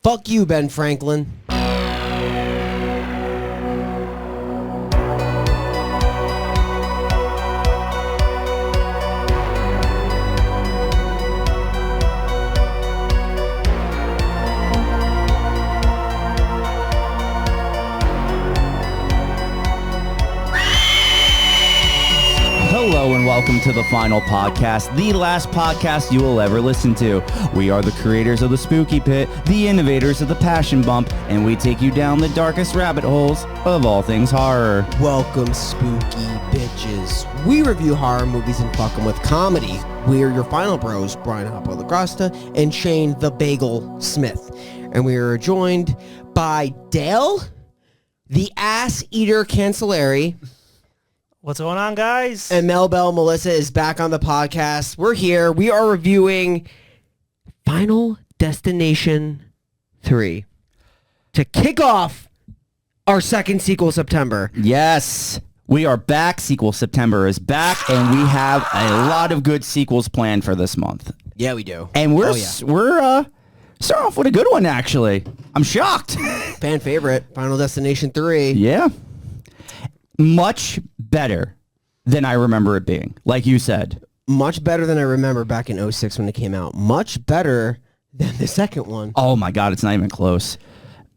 Fuck you, Ben Franklin. Hello and welcome to the final podcast, the last podcast you will ever listen to. We are the creators of the Spooky Pit, the innovators of the Passion Bump, and we take you down the darkest rabbit holes of all things horror. Welcome, spooky bitches. We review horror movies and fuck 'em with comedy. We're your final bros, Brian Hoppo LaGrasta and Shane the Bagel Smith. And we are joined by Dale, the Ass Eater Cancellari. What's going on, guys? And Mel Bell Melissa is back on the podcast. We're here. We are reviewing Final Destination 3 to kick off our second sequel, September. Yes, we are back. Sequel September is back, and we have a lot of good sequels planned for this month. Yeah, we do. And we're starting off with a good one, actually. I'm shocked. Fan favorite, Final Destination 3. Yeah. Much better than I remember it being, like you said. Much better than I remember back in 06 when it came out. Much better than the second one. Oh my God, it's not even close.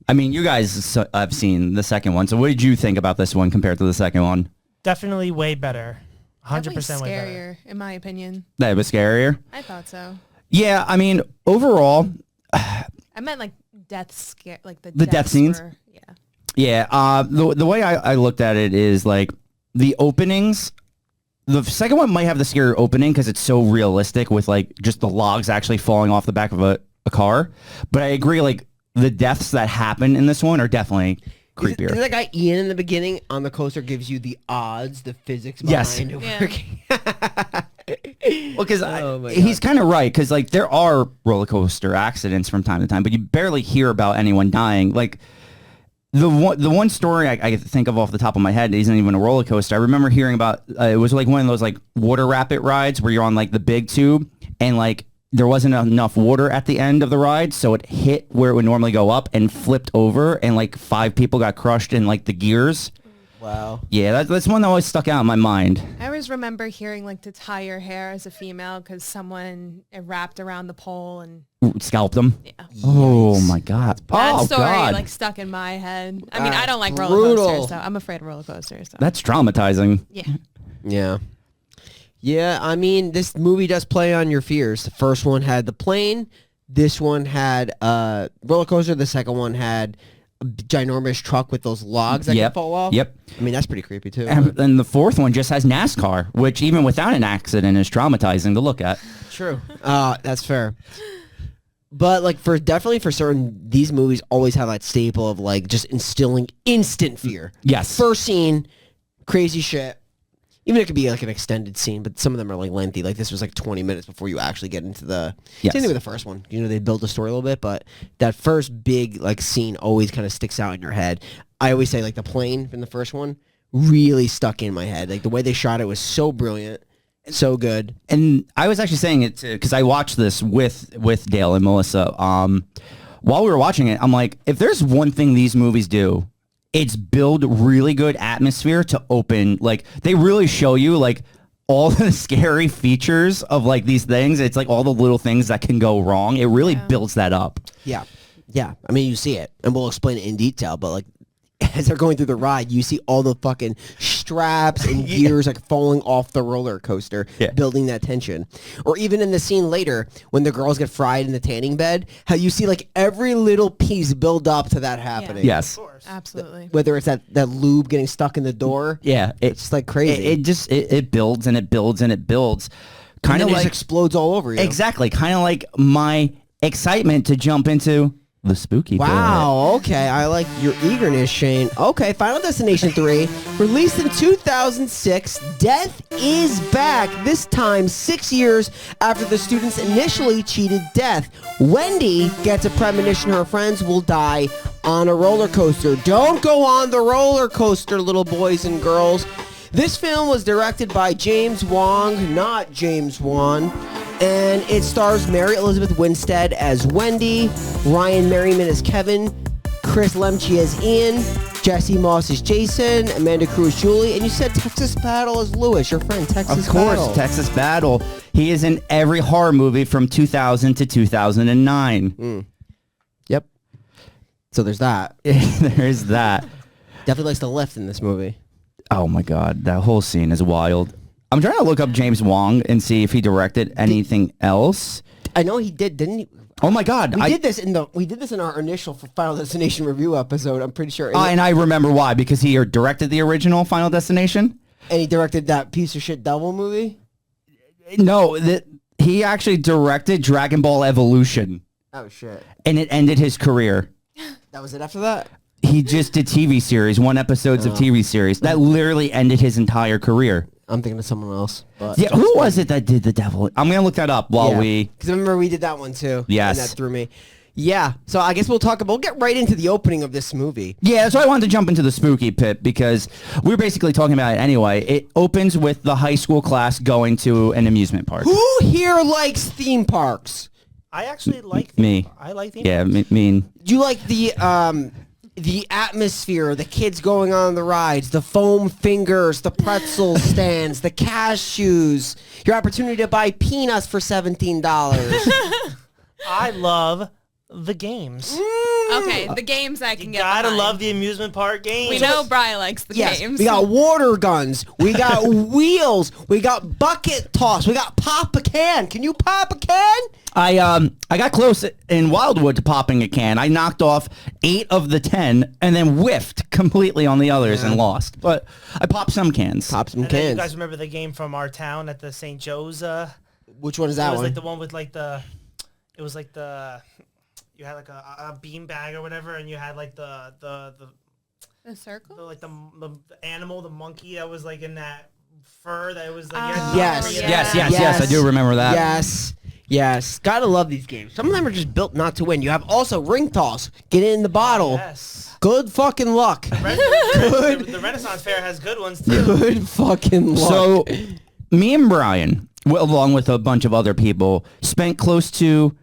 I mean, you guys have seen the second one, so what did you think about this one compared to the second one? Definitely way better. 100% way better. Scarier, in my opinion. That was scarier? I thought so. Yeah, I mean, overall... I meant like death scare, like the death scenes? Yeah, the way I looked at it is like the openings. The second one might have the scarier opening because it's so realistic with like just the logs actually falling off the back of a car. But I agree, like the deaths that happen in this one are definitely creepier. Is that guy Ian in the beginning on the coaster gives you the odds, the physics behind it working? Well, because he's kind of right, because like there are roller coaster accidents from time to time, but you barely hear about anyone dying. Like the one story I think of off the top of my head isn't even a roller coaster. I remember hearing about it was like one of those like water rapid rides where you're on like the big tube and like there wasn't enough water at the end of the ride, so it hit where it would normally go up and flipped over, and like 5 people got crushed in like the gears. Wow. Yeah, that's one that always stuck out in my mind. I always remember hearing like to tie your hair as a female because someone wrapped around the pole and scalped them. Yeah. Oh my God. That Oh story God. like stuck in my head. I mean, I don't like brutal. roller coasters, so I'm afraid of roller coasters. So. That's traumatizing. Yeah. Yeah. Yeah, I mean, this movie does play on your fears. The first one had the plane. This one had roller coaster. The second one had a ginormous truck with those logs that can fall off. Yep. I mean, that's pretty creepy, too. And the fourth one just has NASCAR, which even without an accident is traumatizing to look at. True. That's fair. But like definitely for certain, these movies always have that staple of like just instilling instant fear. Yes. First scene, crazy shit. Even it could be like an extended scene, but some of them are like lengthy. Like this was like 20 minutes before you actually get into the... Yes. Same thing with the first one. You know, they build the story a little bit, but that first big like scene always kind of sticks out in your head. I always say like the plane in the first one really stuck in my head. Like the way they shot it was so brilliant. So good. And I was actually saying it because I watched this with Dale and Melissa. While we were watching it, I'm like, if there's one thing these movies do, it's build really good atmosphere to open. Like they really show you like all the scary features of like these things. It's like all the little things that can go wrong. It really builds that up. Yeah. Yeah. I mean, you see it, and we'll explain it in detail, but like as they're going through the ride, you see all the fucking straps and gears like falling off the roller coaster, building that tension. Or even in the scene later when the girls get fried in the tanning bed, how you see like every little piece build up to that happening. Yes. Absolutely. Whether it's that lube getting stuck in the door. Yeah. It's just like crazy. It builds and it builds and it builds. Kind of like it just explodes all over you. Exactly. Kind of like my excitement to jump into the spooky bit. Wow, okay. I like your eagerness, Shane. Okay, Final Destination 3, released in 2006. Death is back, this time 6 years after the students initially cheated death. Wendy gets a premonition her friends will die on a roller coaster. Don't go on the roller coaster, little boys and girls. This film was directed by James Wong, not James Wan. And it stars Mary Elizabeth Winstead as Wendy, Ryan Merriman as Kevin, Chris Lemche as Ian, Jesse Moss as Jason, Amanda Cruz Julie, and you said Texas Battle as Lewis, your friend Texas Battle. Of course, Texas Battle. He is in every horror movie from 2000 to 2009. Yep. So there's that. There's that. Definitely likes to lift in this movie. Oh my God, that whole scene is wild. I'm trying to look up James Wong and see if he directed anything else. I know he did, didn't he? Oh my God, We did this in our initial Final Destination review episode. I'm pretty sure. And I remember why, because he directed the original Final Destination. And he directed that piece of shit Devil movie. No, he actually directed Dragon Ball Evolution. Oh shit! And it ended his career. That was it. After that, he just did TV series, one episodes of TV series. That literally ended his entire career. I'm thinking of someone else. But yeah, who was it that did the Devil? I'm gonna look that up while we. Because I remember we did that one too. Yes, and that threw me. Yeah, so I guess we'll get right into the opening of this movie. Yeah, so I wanted to jump into the spooky pit because we're basically talking about it anyway. It opens with the high school class going to an amusement park. Who here likes theme parks? I actually like me. I like theme Yeah, parks. mean. Do you like the atmosphere, the kids going on the rides, the foam fingers, the pretzel stands, the cashews, your opportunity to buy peanuts for $17? I love the games. Okay, the games I can get Gotta behind. love the amusement park games. We know Bri likes the games. We got water guns. We got wheels. We got bucket toss. We got pop a can. Can you pop a can? I got close in Wildwood to popping a can. I knocked off 8 of the 10 and then whiffed completely on the others and lost. But I popped some cans. Pop some And then you cans. guys remember the game from our town at the St. Joe's? Which one is It that was one? like the one with like the. It was like the. You had like a bean bag or whatever, and you had like the circle? like the animal, the monkey that was like in that fur that was like. Yes. Yes, I do remember that. Yes. Gotta love these games. Some of them are just built not to win. You have also ring toss. Get it in the bottle. Yes. Good fucking luck. The Renaissance Fair has good ones too. Good fucking luck. So, me and Brian, along with a bunch of other people, spent close to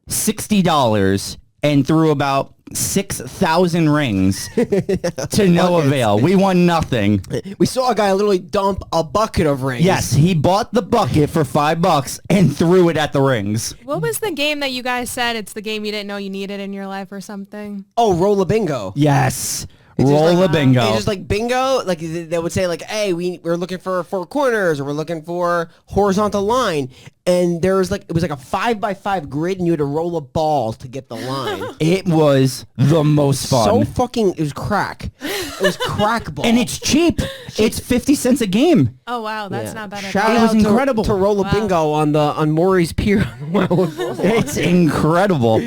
$60 and threw about 6,000 rings to no avail. We won nothing. We saw a guy literally dump a bucket of rings. Yes, he bought the bucket for $5 and threw it at the rings. What was the game that you guys said it's the game you didn't know you needed in your life or something? Oh, roll a bingo. Yes. It's just Roll like- a bingo. It's just like bingo. Like they would say, like, "Hey, we're looking for 4 corners, or we're looking for horizontal line." And there was it was like a 5x5 grid, and you had to roll a ball to get the line. It was the most fun. It was crack. It was crack ball, And it's cheap. It's 50 cents a game. Oh wow, that's not bad at Shout all. It was out to- incredible. to roll a Wow. bingo on Maury's Pier. It's incredible.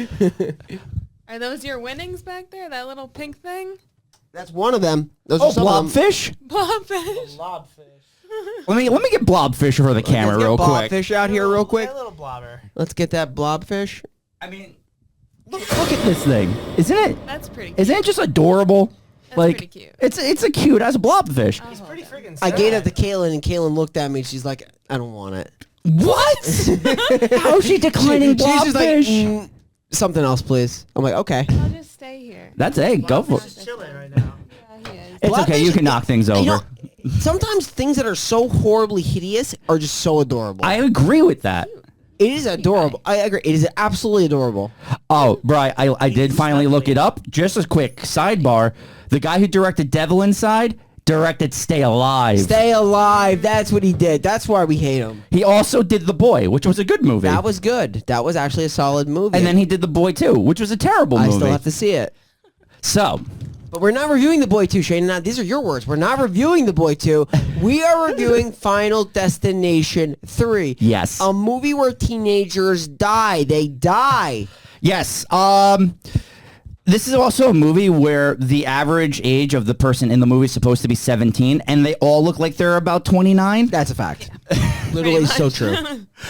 Are those your winnings back there? That little pink thing? That's one of them. Those Oh, are some of them. blobfish? Blobfish. Blobfish. Let me get blobfish for the camera Let's get real quick. blobfish out here real quick. A little blobber. Let's get that blobfish. I mean, look at this thing. Isn't it? That's pretty cute. Isn't it just adorable? That's like pretty cute. it's a cute as blobfish. He's pretty freaking I sad. gave it to Kaylin, and Kaylin looked at me. She's like, "I don't want it." What? How is she declining She's just like, blobfish? something else, please. I'm like, okay. I'll just stay here. That's go for He's it. chilling right now. Yeah, he is. It's okay. You can knock things over. You know, sometimes things that are so horribly hideous are just so adorable. I agree with that. It is adorable. I agree. It is absolutely adorable. Oh, Bri, I did finally look it up. Just a quick sidebar. The guy who directed Devil Inside directed Stay Alive. Stay alive. That's what he did. That's why we hate him. He also did The Boy, which was a good movie. That was good. That was actually a solid movie. And then he did The Boy 2, which was a terrible I movie. still have to see it. So, But we're not reviewing The Boy 2, Shane. Now, these are your words. We're not reviewing The Boy 2. We are reviewing Final Destination 3. Yes. A movie where teenagers die. They die. yes. This is also a movie where the average age of the person in the movie is supposed to be 17, and they all look like they're about 29. That's a fact. Literally so true.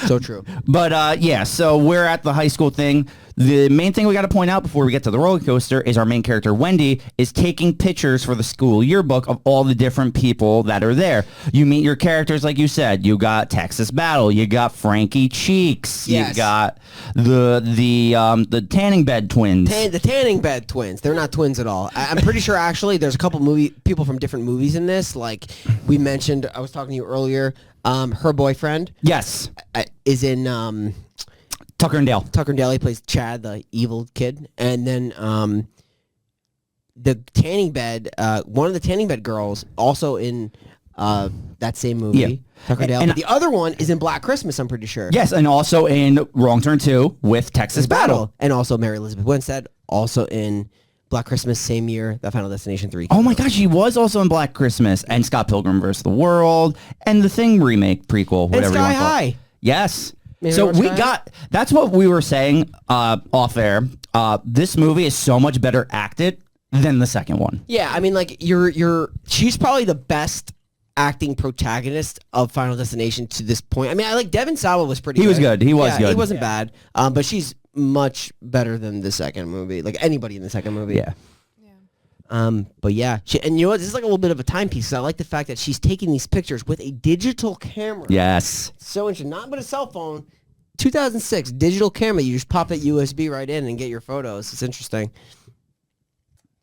So true. But yeah, so we're at the high school thing. the main thing we got to point out before we get to the roller coaster is our main character, Wendy, is taking pictures for the school yearbook of all the different people that are there. You meet your characters, like you said. You got Texas Battle. You got Frankie Cheeks. Yes. You got the Tanning Bed Twins. The Tanning Bed Twins. They're not twins at all. I'm pretty sure, actually, there's a couple people from different movies in this. Like we mentioned, I was talking to you earlier, her boyfriend. Yes. Is in... Tucker and Dale. Tucker and Dale, he plays Chad, the evil kid. And then the Tanning Bed, one of the Tanning Bed girls, also in that same movie, Yeah. Tucker and Dale. And But the other one is in Black Christmas, I'm pretty sure. Yes, and also in Wrong Turn 2 with Texas Battle. And also Mary Elizabeth Winstead, also in Black Christmas, same year that Final Destination 3. Oh my gosh, she was also in Black Christmas and Scott Pilgrim vs. the World and the Thing remake prequel, whatever you Sky want to call it. High. Yes. Maybe So watch we that? got, that's what we were saying off air. This movie is so much better acted than the second one. Yeah, I mean, like, she's probably the best acting protagonist of Final Destination to this point. I mean, I like Devin Sawa was pretty good. He was good. He was good. He wasn't bad. But she's much better than the second movie. Like, anybody in the second movie. Yeah. But yeah, and you know what? This is like a little bit of a timepiece. I like the fact that she's taking these pictures with a digital camera. Yes. So interesting. Not but a cell phone. 2006 digital camera. You just pop that USB right in and get your photos. It's interesting.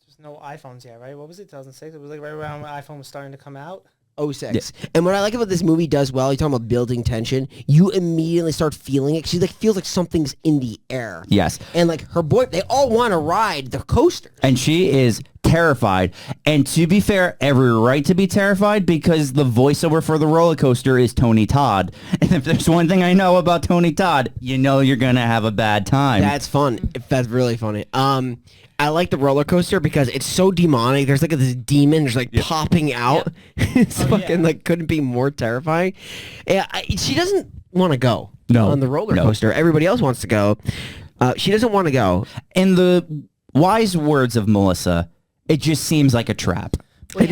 There's no iPhones yet, right? What was it? 2006. It was like right around when iPhone was starting to come out. 06. And what I like about this movie does well, you're talking about building tension, you immediately start feeling it. She like feels like something's in the air. Yes. And like her boy, they all want to ride the coaster. And she is terrified. And to be fair, every right to be terrified because the voiceover for the roller coaster is Tony Todd. And if there's one thing I know about Tony Todd, you know you're going to have a bad time. That's fun. That's really funny. I like the roller coaster because it's so demonic. There's like this demon just like popping out. It's fucking like couldn't be more terrifying. Yeah, she doesn't want to go on the roller coaster. Everybody else wants to go. She doesn't want to go. In the wise words of Melissa, it just seems like a trap. Well,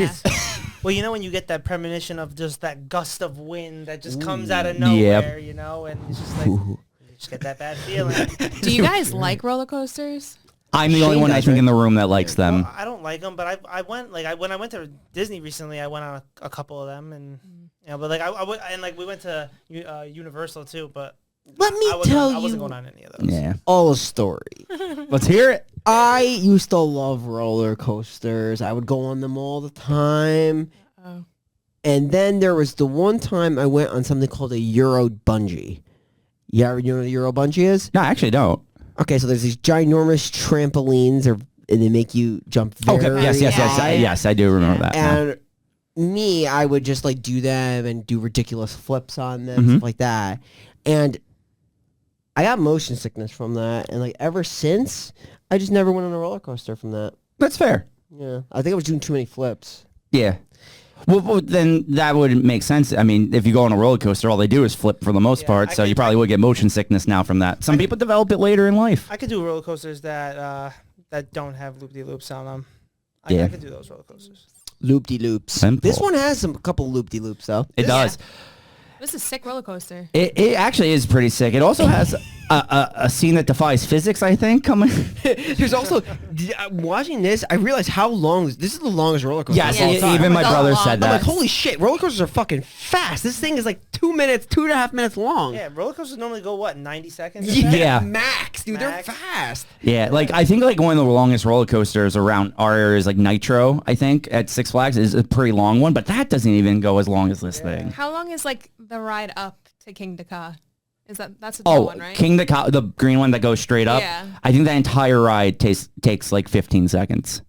well, you know when you get that premonition of just that gust of wind that just comes out of nowhere, you know, and it's just like you just get that bad feeling. Do you guys like roller coasters? I'm the only one I think in the room that likes them. Well, I don't like them, but I went when I went to Disney recently. I went on a couple of them, and but like we went to Universal too. But Let me I wasn't going on any of those. Yeah. all story. Let's hear it. I used to love roller coasters. I would go on them all the time. Oh. And then there was the one time I went on something called a Euro Bungee. You know what a Euro Bungee is? No, I actually don't. Okay, so there's these ginormous trampolines, and they make you jump very high. Yes, I do remember that. now. And I would just like do them and do ridiculous flips on them, stuff like that. And I got motion sickness from that, and like ever since, I just never went on a roller coaster from that. That's fair. Yeah, I think I was doing too many flips. Yeah. Well, then that would make sense. I mean, if you go on a roller coaster, all they do is flip for the most part, so you probably would get motion sickness now from that. Some people develop it later in life. I could do roller coasters that don't have loop-de-loops on them. I could do those roller coasters. Loop-de-loops. Simple. This one has a couple loop-de-loops, though. It does. This is a sick roller coaster. It actually is pretty sick. It also has a scene that defies physics, I think, coming. There's also, watching this, I realized how long, this is the longest roller coaster. Yes, of all time. even my brother said I'm that. like, holy shit, roller coasters are fucking fast. This thing is like 2.5 minutes long. Yeah, roller coasters normally go, 90 seconds? Yeah. Max, dude, Max. they're fast. Yeah, like I think like one of the longest roller coasters around our area is like Nitro, I think, at Six Flags is a pretty long one, but that doesn't even go as long as this thing. How long is like the ride up to King Dakar? That's a tall one, right? King the green one that goes straight up. Yeah. I think that entire ride takes like 15 seconds.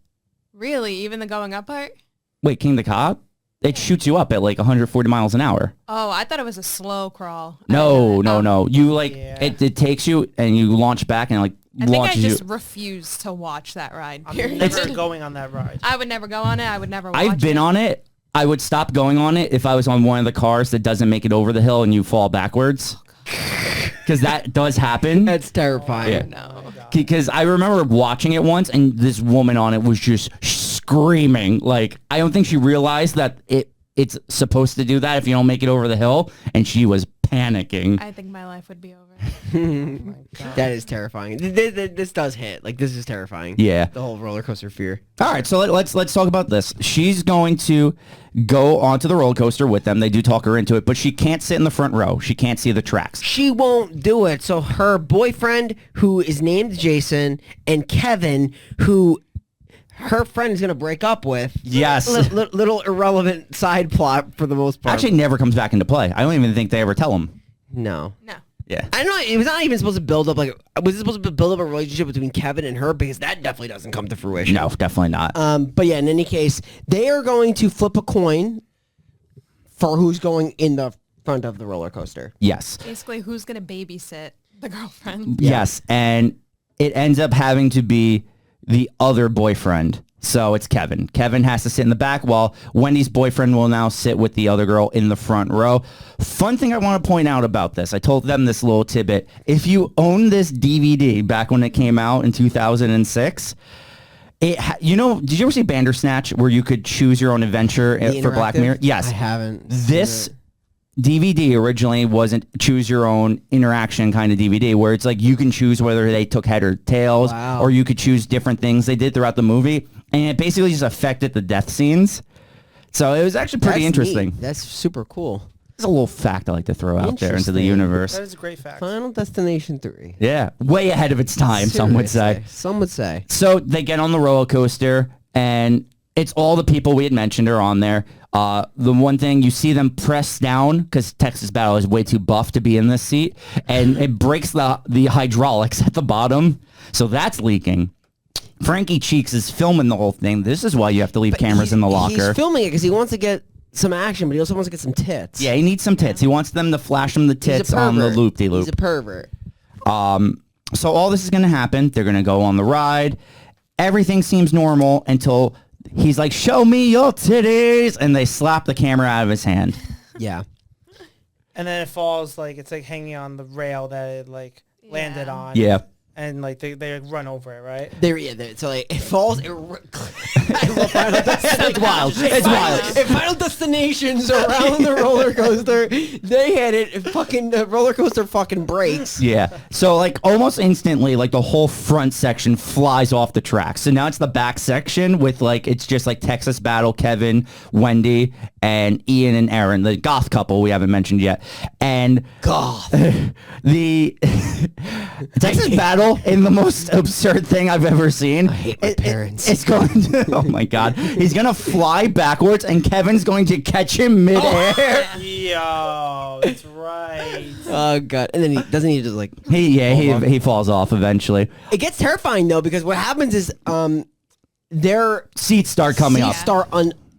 Really? Even the going up part? Wait, King the Cop? It shoots you up at like 140 miles an hour. Oh, I thought it was a slow crawl. No. You like it takes you and you launch back and like I think I launches just you. refuse to watch that ride. I'm Period. never going on that ride. I would never go on it. I would never watch I've been on it. I would stop going on it if I was on one of the cars that doesn't make it over the hill and you fall backwards. Because that does happen. That's terrifying. No. Because I remember watching it once and this woman on it was just screaming. Like, I don't think she realized that it it's supposed to do that if you don't make it over the hill, and she was panicking. I think my life would be over. That is terrifying. This does hit. Like, this is terrifying. Yeah. The whole roller coaster fear. All right, so let's talk about this. She's going to go onto the roller coaster with them. They do talk her into it, but she can't sit in the front row. She can't see the tracks. She won't do it. So her boyfriend, who is named Jason, and Kevin, who her friend is going to break up with. Yes. Little irrelevant side plot for the most part. Actually never comes back into play. I don't even think they ever tell him. No. Yeah. I know it was not even supposed to build up was it supposed to build up a relationship between Kevin and her, because that definitely doesn't come to fruition. No, definitely not. But yeah, in any case, they are going to flip a coin for who's going in the front of the roller coaster. Yes. Basically, who's going to babysit the girlfriend? Yes, and it ends up having to be the other boyfriend. So it's Kevin. Kevin has to sit in the back while Wendy's boyfriend will now sit with the other girl in the front row. Fun thing I want to point out about this. I told them this little tidbit. If you own this DVD back when it came out in 2006, did you ever see Bandersnatch where you could choose your own adventure for Black Mirror? Yes. I haven't. This DVD originally wasn't choose your own interaction kind of DVD where it's like you can choose whether they took head or tails. Wow. Or you could choose different things they did throughout the movie, and it basically just affected the death scenes. So it was actually pretty That's interesting. neat. That's super cool. It's a little fact I like to throw out there into the Interesting. universe. That is a great fact. Final Destination 3. Yeah, way ahead of its time, some would say. Seriously. Some would say. So they get on the roller coaster, and it's all the people we had mentioned are on there. The one thing, you see them press down because Texas Battle is way too buff to be in this seat, and it breaks the hydraulics at the bottom, so that's leaking. Frankie Cheeks is filming the whole thing. This is why you have to leave cameras in the locker. He's filming it because he wants to get some action, but he also wants to get some tits. Yeah, he needs some tits. He wants them to flash him the He's a tits on the pervert. loop-de-loop. He's a pervert. So all this is going to happen. They're going to go on the ride. Everything seems normal until he's like, show me your titties, and they slap the camera out of his hand. Yeah. And then it falls, like, it's like hanging on the rail that it, like, landed on. Yeah. And, like, they run over it, right? So like, it falls. I love Final Destination. It's wild. It's wild. If Final Destinations around the roller coaster, they had it. The roller coaster fucking breaks. Yeah. So like almost instantly, like the whole front section flies off the track. So now it's the back section with like, it's just like Texas Battle, Kevin, Wendy, and Ian and Aaron, the goth couple we haven't mentioned yet. And Goth. the Texas Battle in the most absurd thing I've ever seen. I hate my parents. It's going to, oh my God. He's going to fly backwards and Kevin's going to catch him midair. Yo, that's right. Oh god. And then he just like He falls off eventually. it gets terrifying though, because what happens is their Seats start coming up.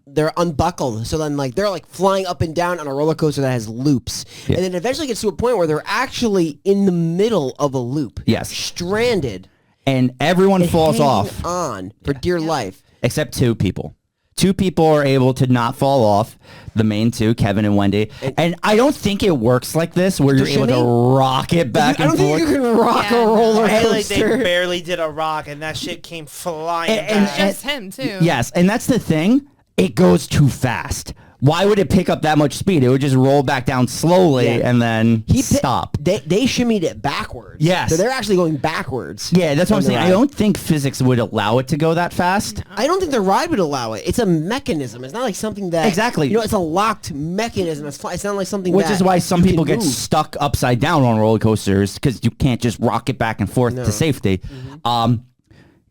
they're unbuckled, so then like they're like flying up and down on a roller coaster that has loops, Yeah. and then eventually gets to a point where they're actually in the middle of a loop. Yes. Stranded. And everyone falls hanging off on for dear life. except two people. Two people are able to not fall off. The main two, Kevin and Wendy. And I don't think it works like this, where you're able shimmy? to rock it back I don't and forth. think you can rock Yeah, a no. roller And like they coaster. barely did a rock, and that shit came flying And- back. Just him, too. Yes, and that's the thing. It goes too fast. Why would it pick up that much speed? It would just roll back down slowly Yeah. and then stop. They shimmied it backwards. Yes. So they're actually going backwards. Yeah, that's what I'm on the saying. I ride. don't think physics would allow it to go that fast. I don't think the ride would allow it. It's a mechanism. It's not like something that Exactly. It's a locked mechanism. It's not like something Which that is why some you people can get move. stuck upside down on roller coasters because you can't just rock it back and forth to safety.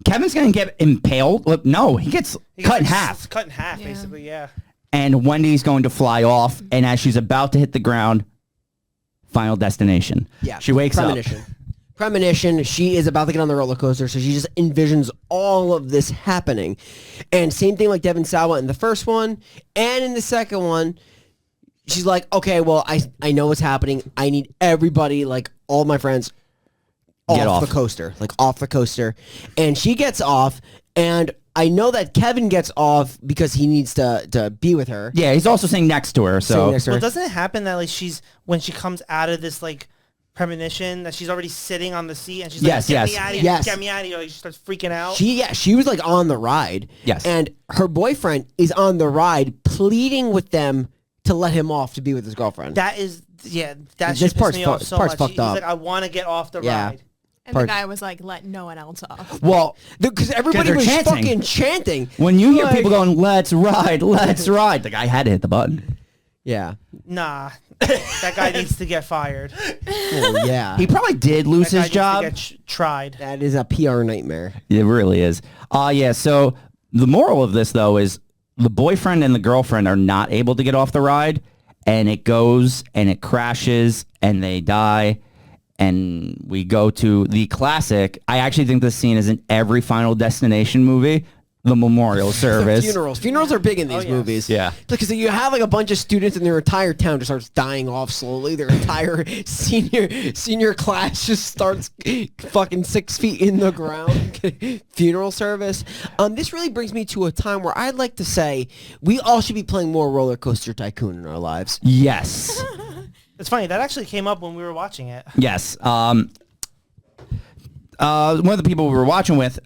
Kevin's going to get impaled. Look, no, he gets cut in half. It's cut in half, Yeah. basically, yeah. And Wendy's going to fly off. And as she's about to hit the ground, Final Destination. Yeah. She wakes Premonition. up. Premonition. She is about to get on the roller coaster, so she just envisions all of this happening. And same thing like Devin Sawa in the first one and in the second one. She's like, okay, well, I know what's happening. I need everybody, like all my friends, Get off off. the coaster. Like off the coaster. And she gets off, and I know that Kevin gets off because he needs to be with her. Yeah, he's also sitting next to her. So Sitting next to her. Well, doesn't it happen that like when she comes out of this like premonition that she's already sitting on the seat and she's Yes, like, get yes. me out of here, Yes. get me out of here. Like, she starts freaking out. She was like on the ride. Yes. And her boyfriend is on the ride pleading with them to let him off to be with his girlfriend. That is, that This shit pissed part's me fu- off so part's much. fucked He's up. like, I want to get off the Yeah. ride. And the guy was like, let no one else off. Well, Because everybody they're was chanting. fucking chanting. when you hear Like- people going, let's ride, the guy had to hit the button. Yeah. Nah, that guy needs to get fired. Well, yeah. He probably did lose That guy his job. needs to get tried. That is a PR nightmare. It really is. Yeah, so the moral of this, though, is the boyfriend and the girlfriend are not able to get off the ride, and it goes and it crashes and they die. And we go to the classic. I actually think this scene is in every Final Destination movie, the memorial service. Funerals are big in these yes. movies. Yeah. Because you have like a bunch of students and their entire town just starts dying off slowly. Their entire senior class just starts fucking 6 feet in the ground. Funeral service. This really brings me to a time where I'd like to say we all should be playing more Roller Coaster Tycoon in our lives. Yes. It's funny, that actually came up when we were watching it. Yes. One of the people we were watching with,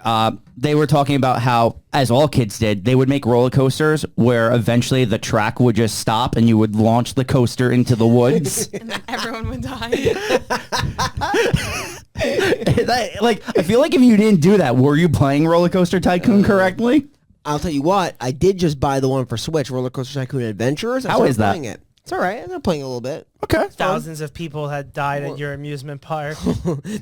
they were talking about how, as all kids did, they would make roller coasters where eventually the track would just stop and you would launch the coaster into the woods. And then everyone would die. I feel like if you didn't do that, were you playing Roller Coaster Tycoon correctly? I'll tell you what, I did just buy the one for Switch, Roller Coaster Tycoon Adventures. How is that? Playing it. It's all right. I'm playing a little bit. Okay. Thousands of people had died at your amusement park.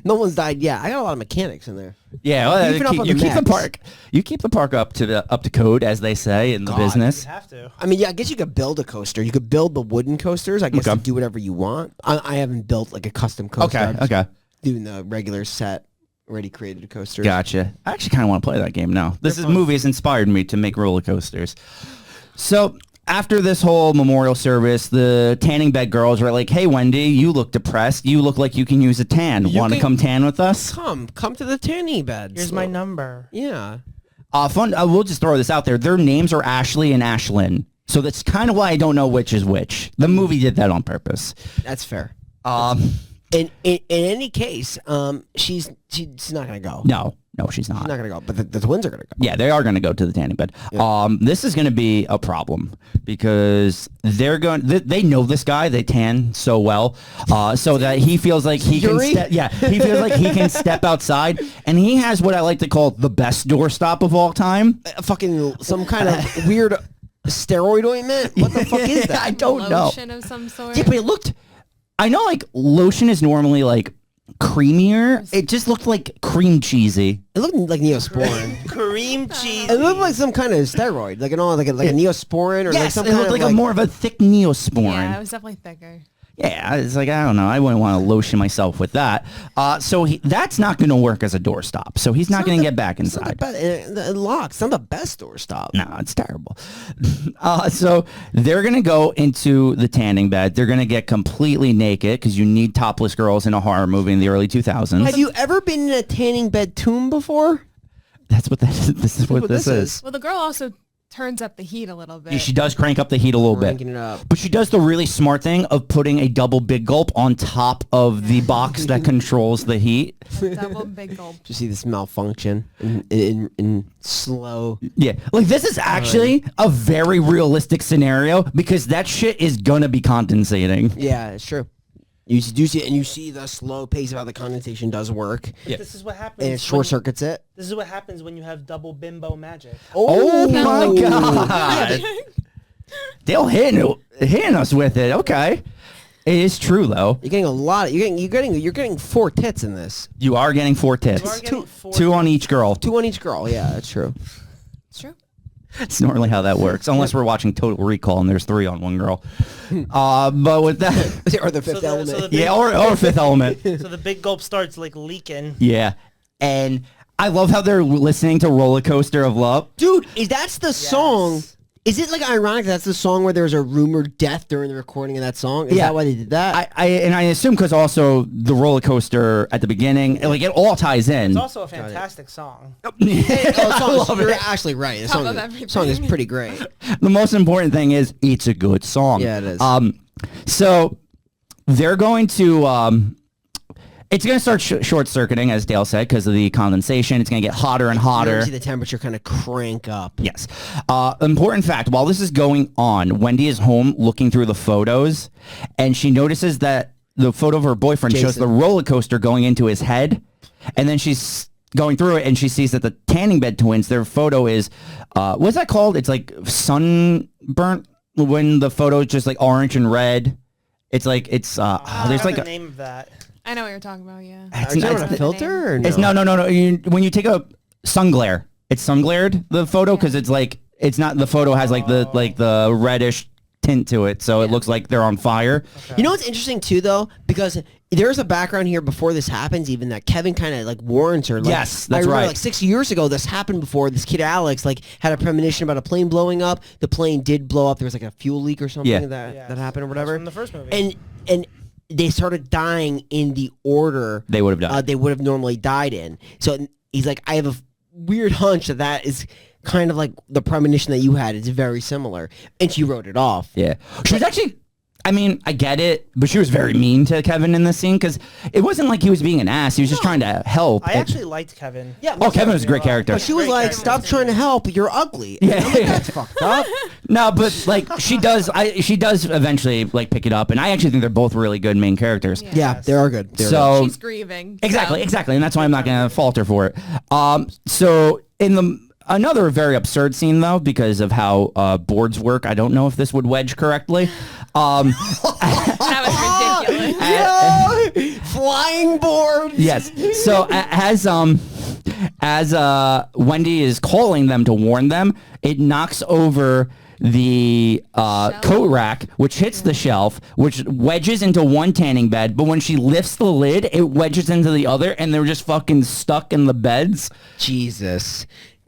No one's died yet. I got a lot of mechanics in there. Yeah, well, Even up on you the keep the mechs. park. You keep the park up to code, as they say in the God. business. You have to. I mean, yeah, I guess you could build a coaster. You could build the wooden coasters. I guess Okay. you do whatever you want. I haven't built like a custom coaster. I'm just Okay. doing the regular set, already created coasters. Gotcha. I actually kind of want to play that game now. Movie has inspired me to make roller coasters. So after this whole memorial service, the tanning bed girls were like, "Hey, Wendy, you look depressed. You look like you can use a tan. Want to can- come tan with us?" Come to the tanning bed. Here's my number. Yeah. Fun. We'll just throw this out there. Their names are Ashley and Ashlyn. So that's kind of why I don't know which is which. The movie did that on purpose. That's fair. In In any case, she's not gonna go. No, she's not. She's not gonna go. But the twins are gonna go. Yeah, they are going to go to the tanning bed. This is going to be a problem because they know this guy. They tan so well, so that he feels like he Yuri? can. He feels like he can step outside, and he has what I like to call the best doorstop of all time. Fucking some kind of weird steroid ointment. What the fuck is that? I don't know. Lotion of some sort. Yeah, but it looked. I know, like lotion is normally like creamier. It just looked like cream cheesy. It looked like Neosporin. Cream cheese. It looked like some kind of steroid, like like a Neosporin or like Yes, some it kind looked of like a more of a thick Neosporin. Yeah, it was definitely thicker. Yeah, it's like, I don't know. I wouldn't want to lotion myself with that. So that's not going to work as a doorstop. So he's not going to get back It's not inside. the it locks. It's not the best doorstop. No, it's terrible. So they're going to go into the tanning bed. They're going to get completely naked because you need topless girls in a horror movie in the early 2000s. Have you ever been in a tanning bed tomb before? That's what this is. What this is. Well, the girl also turns up the heat a little bit. Yeah, she does crank up the heat a little Cranking bit. it up. But she does the really smart thing of putting a double big gulp on top of the box that controls the heat. Double big gulp. You see this malfunction in slow. Yeah, like this is actually a very realistic scenario because that shit is gonna be condensating. Yeah, it's true. You do see, and you see the slow pace of how the condensation does work, Yeah. This is what happens. and it short circuits it. This is what happens when you have double bimbo magic. Oh my no. god! They'll hitting us with it. Okay, it is true though. You're getting a lot. You're getting 4 tits in this. You are getting 4 You are tits, getting four two on each girl. 2 on each girl. Yeah, that's true. It's true. It's normally how that works, unless we're watching Total Recall and there's 3 on one girl. But with that, Or the fifth element. So the big, yeah, or Fifth Element. so the big gulp starts like leaking. Yeah, and I love how they're listening to Roller Coaster of Love. Dude, that's the song. Is it like ironic that's the song where there's a rumored death during the recording of that song? Is Yeah. that why they did that? I assume because also the roller coaster at the beginning, like it all ties in. It's also a fantastic song. You're actually right. The Top of song, everything. song is pretty great. The most important thing is it's a good song. Yeah, it is. So they're going to It's going to start short-circuiting, as Dale said, because of the condensation. It's going to get hotter and hotter. See the temperature kind of crank up. Yes. Important fact, while this is going on, Wendy is home looking through the photos, and she notices that the photo of her boyfriend shows the roller coaster going into his head, and then she's going through it, and she sees that the Tanning Bed twins, their photo is, what's that called? It's like sunburnt, when the photo is just like orange and red. It's like, there's like the name of that. I know what you're talking about, yeah. Are you talking about a filter or no? It's no. When you take a sun glare, it's sun glared, the photo, because it's like, it's not, the photo has like the reddish tint to it, so it looks like they're on fire. Okay. You know what's interesting too, though, because there's a background here before this happens, even that Kevin kind of like warns her. Like, yes, that's I remember, right. Like 6 years ago, this happened before. This kid Alex like had a premonition about a plane blowing up. The plane did blow up. There was like a fuel leak or something that happened or whatever. From the first movie. And they started dying in the order they would have died. They would have normally died in. So he's like, I have a weird hunch that is kind of like the premonition that you had. It's very similar. And she wrote it off. Yeah. She was actually, I mean, I get it, but she was very mean to Kevin in this scene, because it wasn't like he was being an ass. He was just trying to help. I actually liked Kevin. Yeah. Oh, Kevin was a great character. But she was like, stop trying to help. You're ugly. Yeah. I'm like, that's fucked up. No, but like she does eventually like pick it up, and I actually think they're both really good main characters. Yeah, they are good. She's grieving. Exactly, and that's why I'm not going to falter for it. So in another very absurd scene, though, because of how boards work, I don't know if this would wedge correctly. That was ridiculous. Flying board. Yes. So as Wendy is calling them to warn them, it knocks over the coat rack, which hits the shelf, which wedges into one tanning bed, but when she lifts the lid, it wedges into the other, and they're just fucking stuck in the beds. Jesus.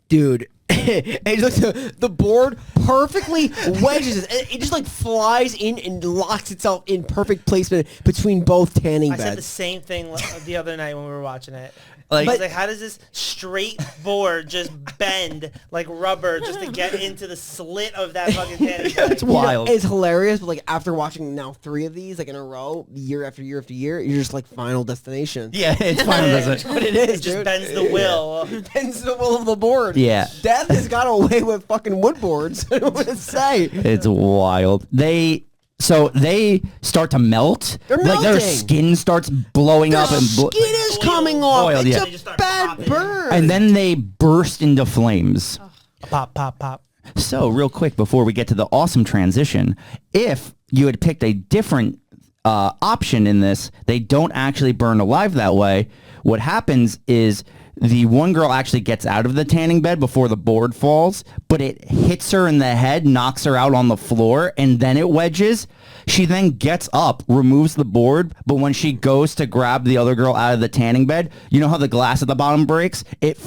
Dude. And look, the board perfectly wedges it. It just like flies in and locks itself in perfect placement between both tanning beds. I said the same thing the other night when we were watching it. Like, I was like, how does this straight board just bend like rubber just to get into the slit of that fucking tanning bed? It's wild. It's hilarious, but like after watching now 3 of these like in a row, year after year after year, you're just like Final Destination. Yeah, it's Final Destination. But it is, It just dude. bends the will. It bends the will of the board. Yeah. Death has got away with fucking wood boards. I don't know what to say. It's wild. They start to melt. They're like their melting. skin starts blowing up and skin is coming off. Boiled, It's yeah. They just a start bad popping. burn. and then they burst into flames. Pop, pop, pop. So real quick before we get to the awesome transition, if you had picked a different option in this, they don't actually burn alive that way. What happens is the one girl actually gets out of the tanning bed before the board falls, but it hits her in the head, knocks her out on the floor, and then it wedges. She then gets up, removes the board, but when she goes to grab the other girl out of the tanning bed, you know how the glass at the bottom breaks? It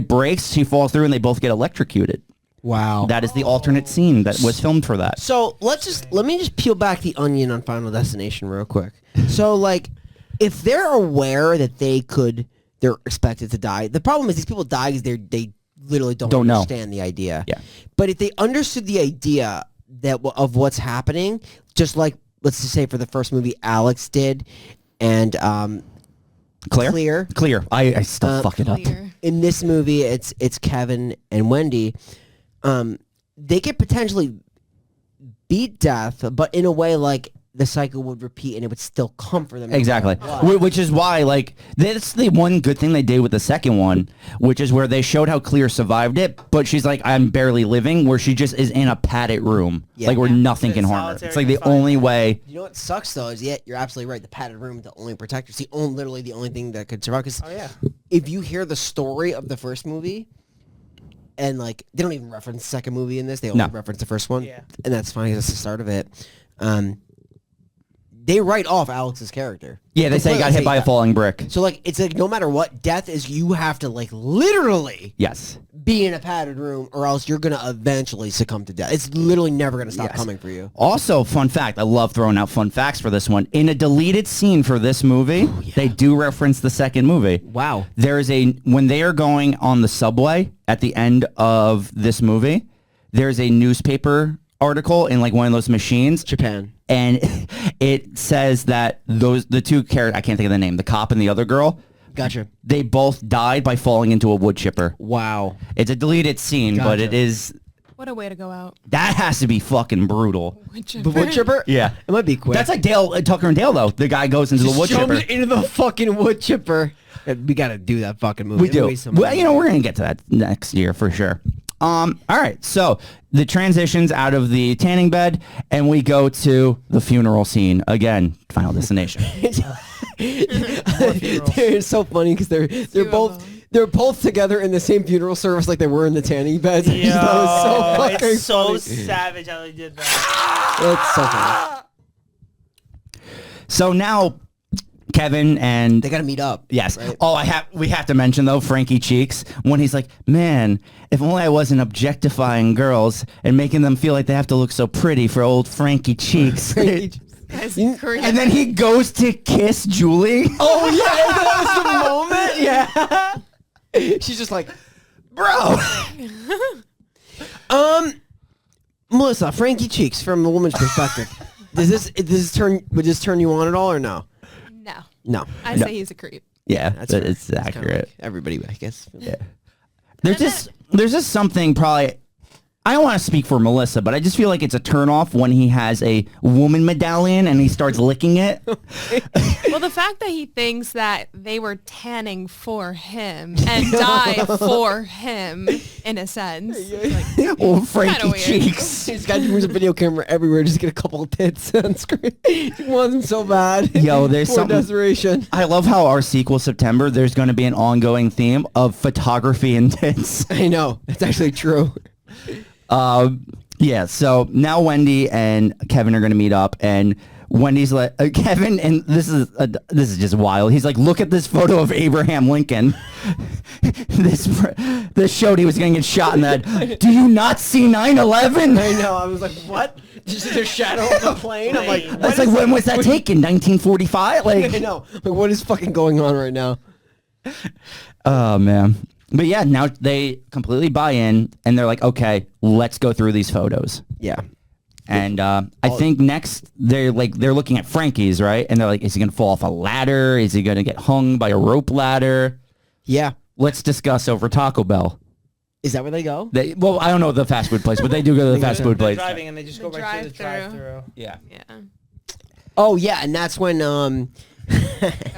breaks, she falls through, and they both get electrocuted. Wow. That is the alternate scene that was filmed for that. So let me just peel back the onion on Final Destination real quick. So like, if they're aware that they're expected to die. The problem is these people die because they literally don't understand the idea. Yeah. But if they understood the idea of what's happening, just like let's just say for the first movie Alex did, and Clear. I still fuck it up. In this movie, it's Kevin and Wendy. They could potentially beat death, but in a way like the cycle would repeat and it would still come for them. Exactly. Which is why, like, that's the one good thing they did with the second one, which is where they showed how Clear survived it, but she's like, I'm barely living, where she just is in a padded room, like where nothing can harm her. It's like the only way. You know what sucks though is, you're absolutely right. The padded room is the only protector. It's literally the only thing that could survive. Because if you hear the story of the first movie, and like they don't even reference the second movie in this, they only reference the first one, and that's fine. That's the start of it. They write off Alex's character. Yeah, they say he got hit by a falling brick. So like, it's like no matter what, death is, you have to like literally be in a padded room, or else you're gonna eventually succumb to death. It's literally never gonna stop coming for you. Also, fun fact, I love throwing out fun facts for this one. In a deleted scene for this movie, they do reference the second movie. Wow. There is when they are going on the subway at the end of this movie, there's a newspaper article in like one of those machines. Japan. and it says that the two characters, I can't think of the name, the cop and the other girl. Gotcha. They both died by falling into a wood chipper. Wow. It's a deleted scene, but it is. What a way to go out. That has to be fucking brutal. The wood chipper? Yeah. It might be quick. That's like Tucker and Dale, though. The guy goes into the wood chipper. Jumps into the fucking wood chipper. We got to do that fucking movie. We do. Well, you know, we're going to get to that next year for sure. All right. So the transitions out of the tanning bed, and we go to the funeral scene. Again, Final Destination. It's so funny because they're both together in the same funeral service like they were in the tanning beds. Yo, That was so fucking it's so funny. savage how they did that. It's so funny. So now Kevin and They got to meet up. yes. Right? Oh, we have to mention though Frankie Cheeks when he's like, man, if only I wasn't objectifying girls and making them feel like they have to look so pretty for old Frankie Cheeks. That's You- crazy. And then he goes to kiss Julie. Oh yeah, that was the moment. Yeah. She's just like, Bro. Melissa, Frankie Cheeks from the woman's perspective. Would this turn you on at all or no? No. No. I say he's a creep. Yeah, That's it's fair. That's kinda accurate. like everybody, I guess. Yeah. There's just something probably. I don't want to speak for Melissa, but I just feel like it's a turnoff when he has a woman medallion and he starts licking it. Well, the fact that he thinks that they were tanning for him and die for him, in a sense. It's like, Oh, Frankie Kinda weird. Cheeks. This guy brings a video camera everywhere just get a couple of tits on screen. He wants him so bad. Yo, there's Poor something. desperation. I love how our sequel September. There's going to be an ongoing theme of photography and tits. I know. That's actually true. Yeah. So now Wendy and Kevin are going to meet up, and Wendy's like Kevin, and this is just wild. He's like, look at this photo of Abraham Lincoln. this showed he was going to get shot in that. Do you not see 9/11? I know. I was like, what? Just the shadow of the plane. I'm like, That's like, when was that taken? 1945? I Like, know. Like, what is fucking going on right now? oh man. But yeah, now they completely buy in, and they're like, okay, let's go through these photos. Yeah. And I think next they're looking at Frankie's, right? And they're like, is he gonna fall off a ladder? Is he gonna get hung by a rope ladder? Yeah. Let's discuss over Taco Bell. Is that where they go? Well, I don't know the fast food place, but they do go to the fast food They're place. driving and they just go The right to the drive-thru. drive-through. Yeah. yeah. Oh yeah, and that's when A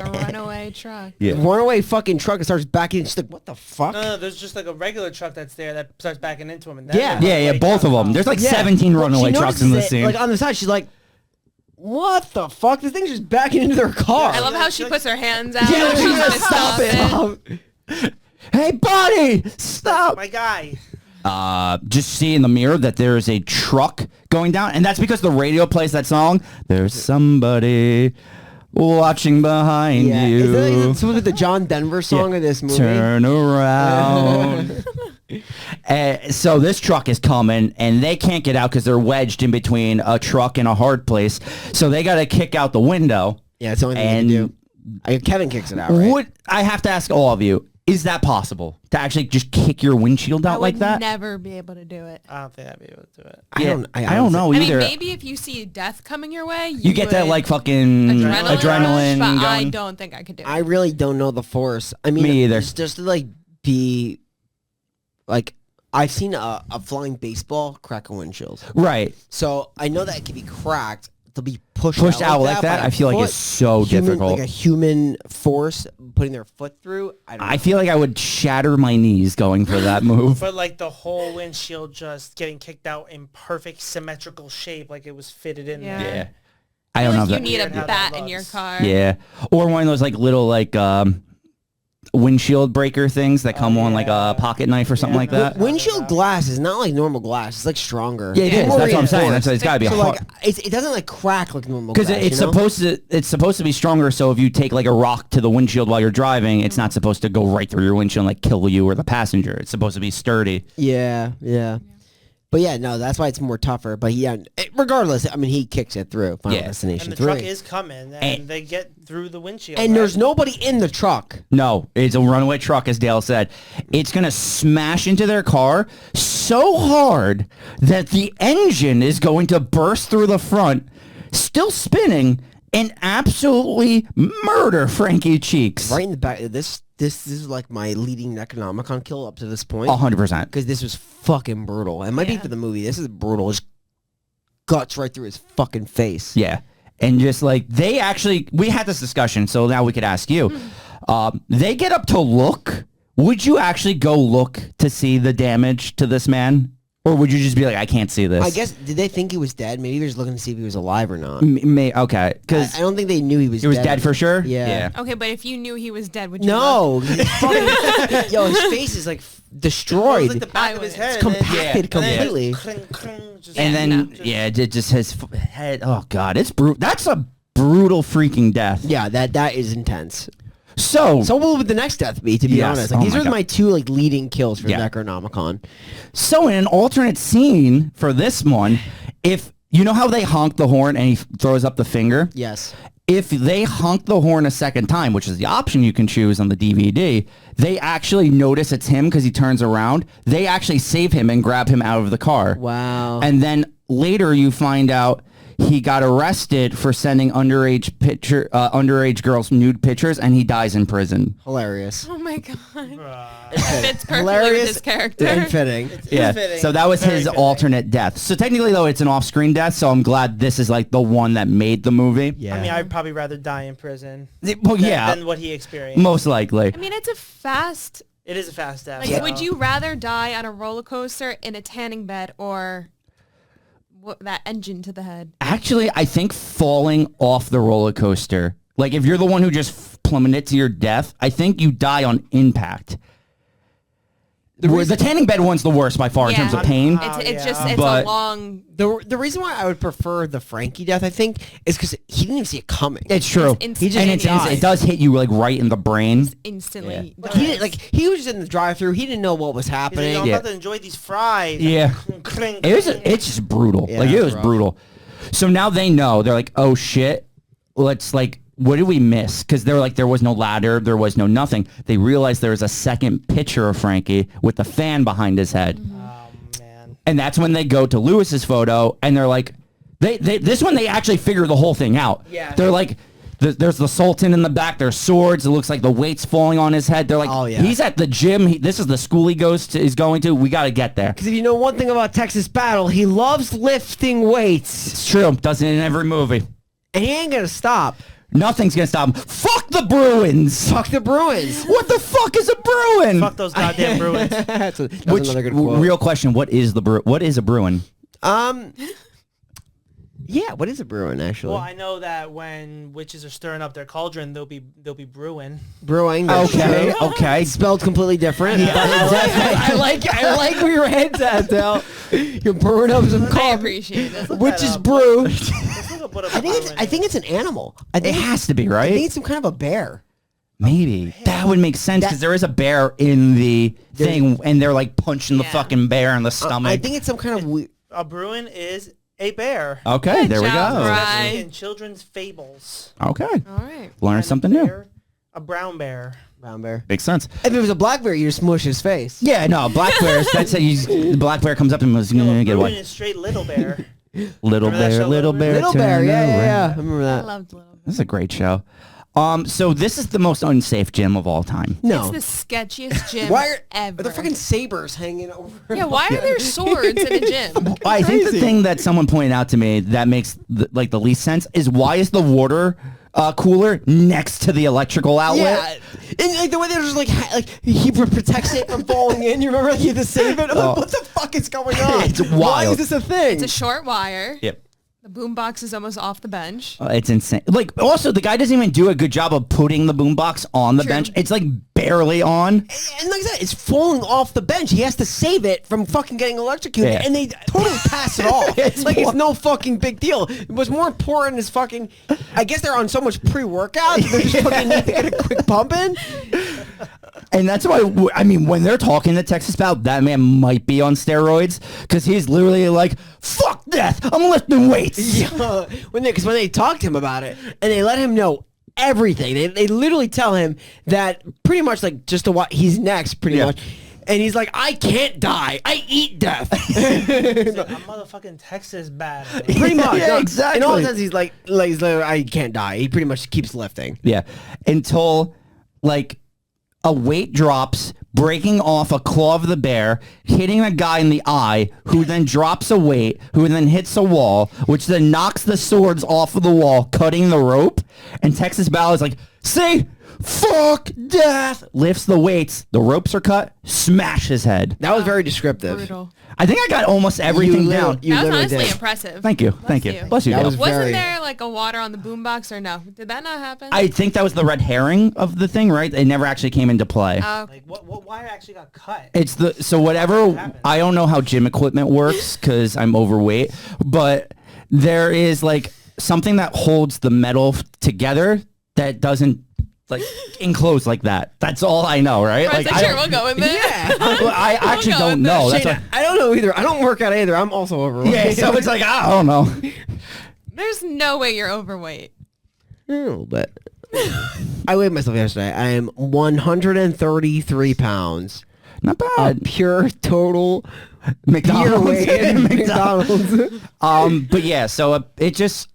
runaway truck. Yeah. runaway fucking truck starts backing. She's like, what the fuck? No, there's just like a regular truck that's there that starts backing into him. And Yeah. Yeah, both of them. There's like Yeah. 17 runaway She trucks in the notices it, scene. Like on the side, she's like, what the fuck? This thing's just backing into their car. I love how she puts her hands out. Yeah, like she's she's like, gonna stop it. Hey, buddy, stop! My guy. Just see in the mirror that there is a truck going down, and that's because the radio plays that song. There's somebody watching behind Yeah. you. Is that like, supposed to be the John Denver song of this movie? Turn around. So this truck is coming, and they can't get out because they're wedged in between a truck and a hard place. So they got to kick out the window. Yeah, it's the only thing And they can do. Kevin kicks it out, right? Would I have to ask all of you? Is that possible to actually just kick your windshield I out would like that? never be able to do it. I don't think I'd be able to do it. Yeah, I don't honestly- know I either. mean, maybe if you see death coming your way, You get that would like fucking adrenaline rush, but I going. don't think I could do it. I really don't know the force. I mean, Me either. It's just to like be like I've seen a flying baseball crack a windshield, Right. so I know that it can be cracked to be pushed Out like that, by a I feel like foot. it's so difficult. Like a human force putting their foot through. I don't know. I feel like I would shatter my knees going for that move. But like the whole windshield just getting kicked out in perfect symmetrical shape, like it was fitted in Yeah. there. Yeah. I don't know. like if you that- need a Weird how that bat in your looks. car. Yeah. Or one of those like little like windshield breaker things that come on like a pocket knife or something like that. Windshield glass is not like normal glass. It's like stronger. Yeah, it is. More That's what I'm saying. reinforced. That's it's got to be So hard. like it doesn't like crack like normal Because glass. it's you know? supposed to be stronger. So if you take like a rock to the windshield while you're driving, it's not supposed to go right through your windshield and like kill you or the passenger. It's supposed to be sturdy. Yeah. But yeah, no, that's why it's more tougher. But yeah, regardless, I mean, he kicks it through Final Yeah. Destination And the 3. truck is coming, and they get through the windshield. And right? there's nobody in the truck. No, it's a runaway truck, as Dale said. It's going to smash into their car so hard that the engine is going to burst through the front, still spinning and absolutely murder Frankie Cheeks. Right in the back. This is like my leading Necronomicon kill up to this point. 100%. Because this was fucking brutal. It might be for the movie. This is brutal. Just guts right through his fucking face. Yeah. And just like we had this discussion, so now we could ask you. They get up to look. Would you actually go look to see the damage to this man? Or would you just be like, I can't see this? I guess, did they think he was dead? Maybe they were just looking to see if he was alive or not. Okay. Because I don't think they knew he was dead. He was dead for sure? Yeah. Okay, but if you knew he was dead, would you No. Yo, his face is like destroyed. Like the back of his head. It's compacted completely. And then, it just his head. Oh, God. It's brutal. That's a brutal freaking death. Yeah, that is intense. So what will the next death be, to be honest? Like, these are my two like leading kills for Necronomicon. So in an alternate scene for this one, if you know how they honk the horn and he throws up the finger? Yes. If they honk the horn a second time, which is the option you can choose on the DVD, they actually notice it's him because he turns around. They actually save him and grab him out of the car. Wow. And then later you find out he got arrested for sending underage girls nude pictures, and he dies in prison. Hilarious. Oh my god. It fits perfectly Hilarious with his character. and fitting. Fitting. So that was Very his fitting. alternate death. So technically, though, it's an off-screen death. So I'm glad this is like the one that made the movie. Yeah. I mean, I'd probably rather die in prison Well, yeah, than what he experienced. most likely. I mean, it's a fast. It is a fast death. Like, would you rather die on a roller coaster in a tanning bed or that engine to the head? Actually, I think falling off the roller coaster, like if you're the one who just plummeted to your death, I think you die on impact. The tanning bed one's the worst by far in terms of pain. It's But a long. The reason why I would prefer the Frankie death, I think, is because he didn't even see it coming. It's true. He just it does hit you like right in the brain. Instantly. Like, he didn't, like, he was just in the drive-thru. He didn't know what was He's like, happening. I'm about to enjoy these fries. Yeah. It's just brutal. Yeah, like it it's was rough. brutal. So now they know. They're like, oh shit. Let's like, what did we miss? Because they're like, there was no ladder. There was no nothing. They realized there was a second picture of Frankie with the fan behind his head. Oh, man. And that's when they go to Lewis's photo and they're like, this one they actually figure the whole thing out. Yeah. They're like, there's the Sultan in the back. There's swords. It looks like the weight's falling on his head. They're like, Oh, yeah. he's at the gym. This is the school he is going to. We got to get there. Because if you know one thing about Texas Battle, he loves lifting weights. It's true. Does it in every movie. And he ain't going to stop. Nothing's going to stop him. Fuck the Bruins. Fuck the Bruins. What the fuck is a Bruin? Fuck those goddamn Bruins. that's another good quote. Real question. What is a Bruin? Yeah, what is a Bruin, actually? Well, I know that when witches are stirring up their cauldron, they'll be brewing. Brewing. that's Okay. true. Okay. It's spelled completely different. I like where your head's at, though. You're brewing up some I coffee. appreciate it. Which is brew. Let's look up what a I Bruin think it's an animal. I It think has to be, I right? think it's some kind of a bear. Maybe. That would make sense because there is a bear in the thing and they're like punching the fucking bear in the stomach. I think it's some kind of A Bruin is a bear. Okay, Good there we job, go. Brian. Especially in children's fables. Okay. All right. Learn And something a new. bear, a brown bear. brown bear. Makes sense. If it was a black bear, you just smush his face. Yeah, no, black bears. That's how the black bear comes up and was No, gonna a get Bruin what? is straight little bear. Little Remember that bear, show, little bear, Little bear, turn yeah. around. I remember I that. loved Little This is a great show. So this is the most unsafe gym of all time. No. It's the sketchiest gym Why are ever. there fucking sabers hanging over? Yeah, why are there swords in a gym? I think the Crazy. thing that someone pointed out to me that makes the least sense is why is the water cooler next to the electrical outlet? Yeah, and like the way they're just like he protects it from falling in. You remember like, he had to save it. I'm like, what the fuck is going on? It's Why wild. is this a thing? It's a short wire. Yep. The boombox is almost off the bench. It's insane. Like, also, the guy doesn't even do a good job of putting the boombox on the True. bench. It's like barely on. And like I said, it's falling off the bench. He has to save it from fucking getting electrocuted, Yeah. and they totally pass it off. It's no fucking big deal. What's more important is fucking. I guess they're on so much pre-workout, that they're just fucking need to get a quick pump in. And that's why, I mean, when they're talking to Texas about that man might be on steroids because he's literally like, fuck death, I'm lifting weights. Yeah, when they talk to him about it, and they let him know everything. They literally tell him that pretty much like just to what he's next, pretty Yeah. much. And he's like, I can't die. I eat death. He's like, I'm motherfucking Texas bad. Pretty much. Yeah, exactly. In all sense, he's like, I can't die. He pretty much keeps lifting. Yeah. Until, like, a weight drops, breaking off a claw of the bear, hitting a guy in the eye, who then drops a weight, who then hits a wall, which then knocks the swords off of the wall, cutting the rope. And Texas Bow is like, see? Fuck death! Lifts the weights, the ropes are cut, smash his head. That was very descriptive. Brutal. I think I got almost everything down. You That was literally honestly did. impressive. Thank you. Bless Thank you. Bless you, That Dale. was Wasn't very- there like a water on the boombox or no? Did that not happen? I think that was the red herring of the thing, right? It never actually came into play. Like what wire actually got cut? It's the so whatever. happened? I don't know how gym equipment works because I'm overweight, but there is like something that holds the metal together that doesn't like enclose like that. That's all I know, right? I was like, I sure, don't- we'll go in there. Yeah. well, I actually go don't with know. that. That's Shane, why. I don't know either. I don't work out either. I'm also overweight. Yeah, so it's like I don't know. There's no way you're overweight. A little bit. I weighed myself yesterday. I am 133 pounds. Not A bad. pure total McDonald's. beer weight in McDonald's. But yeah, so it just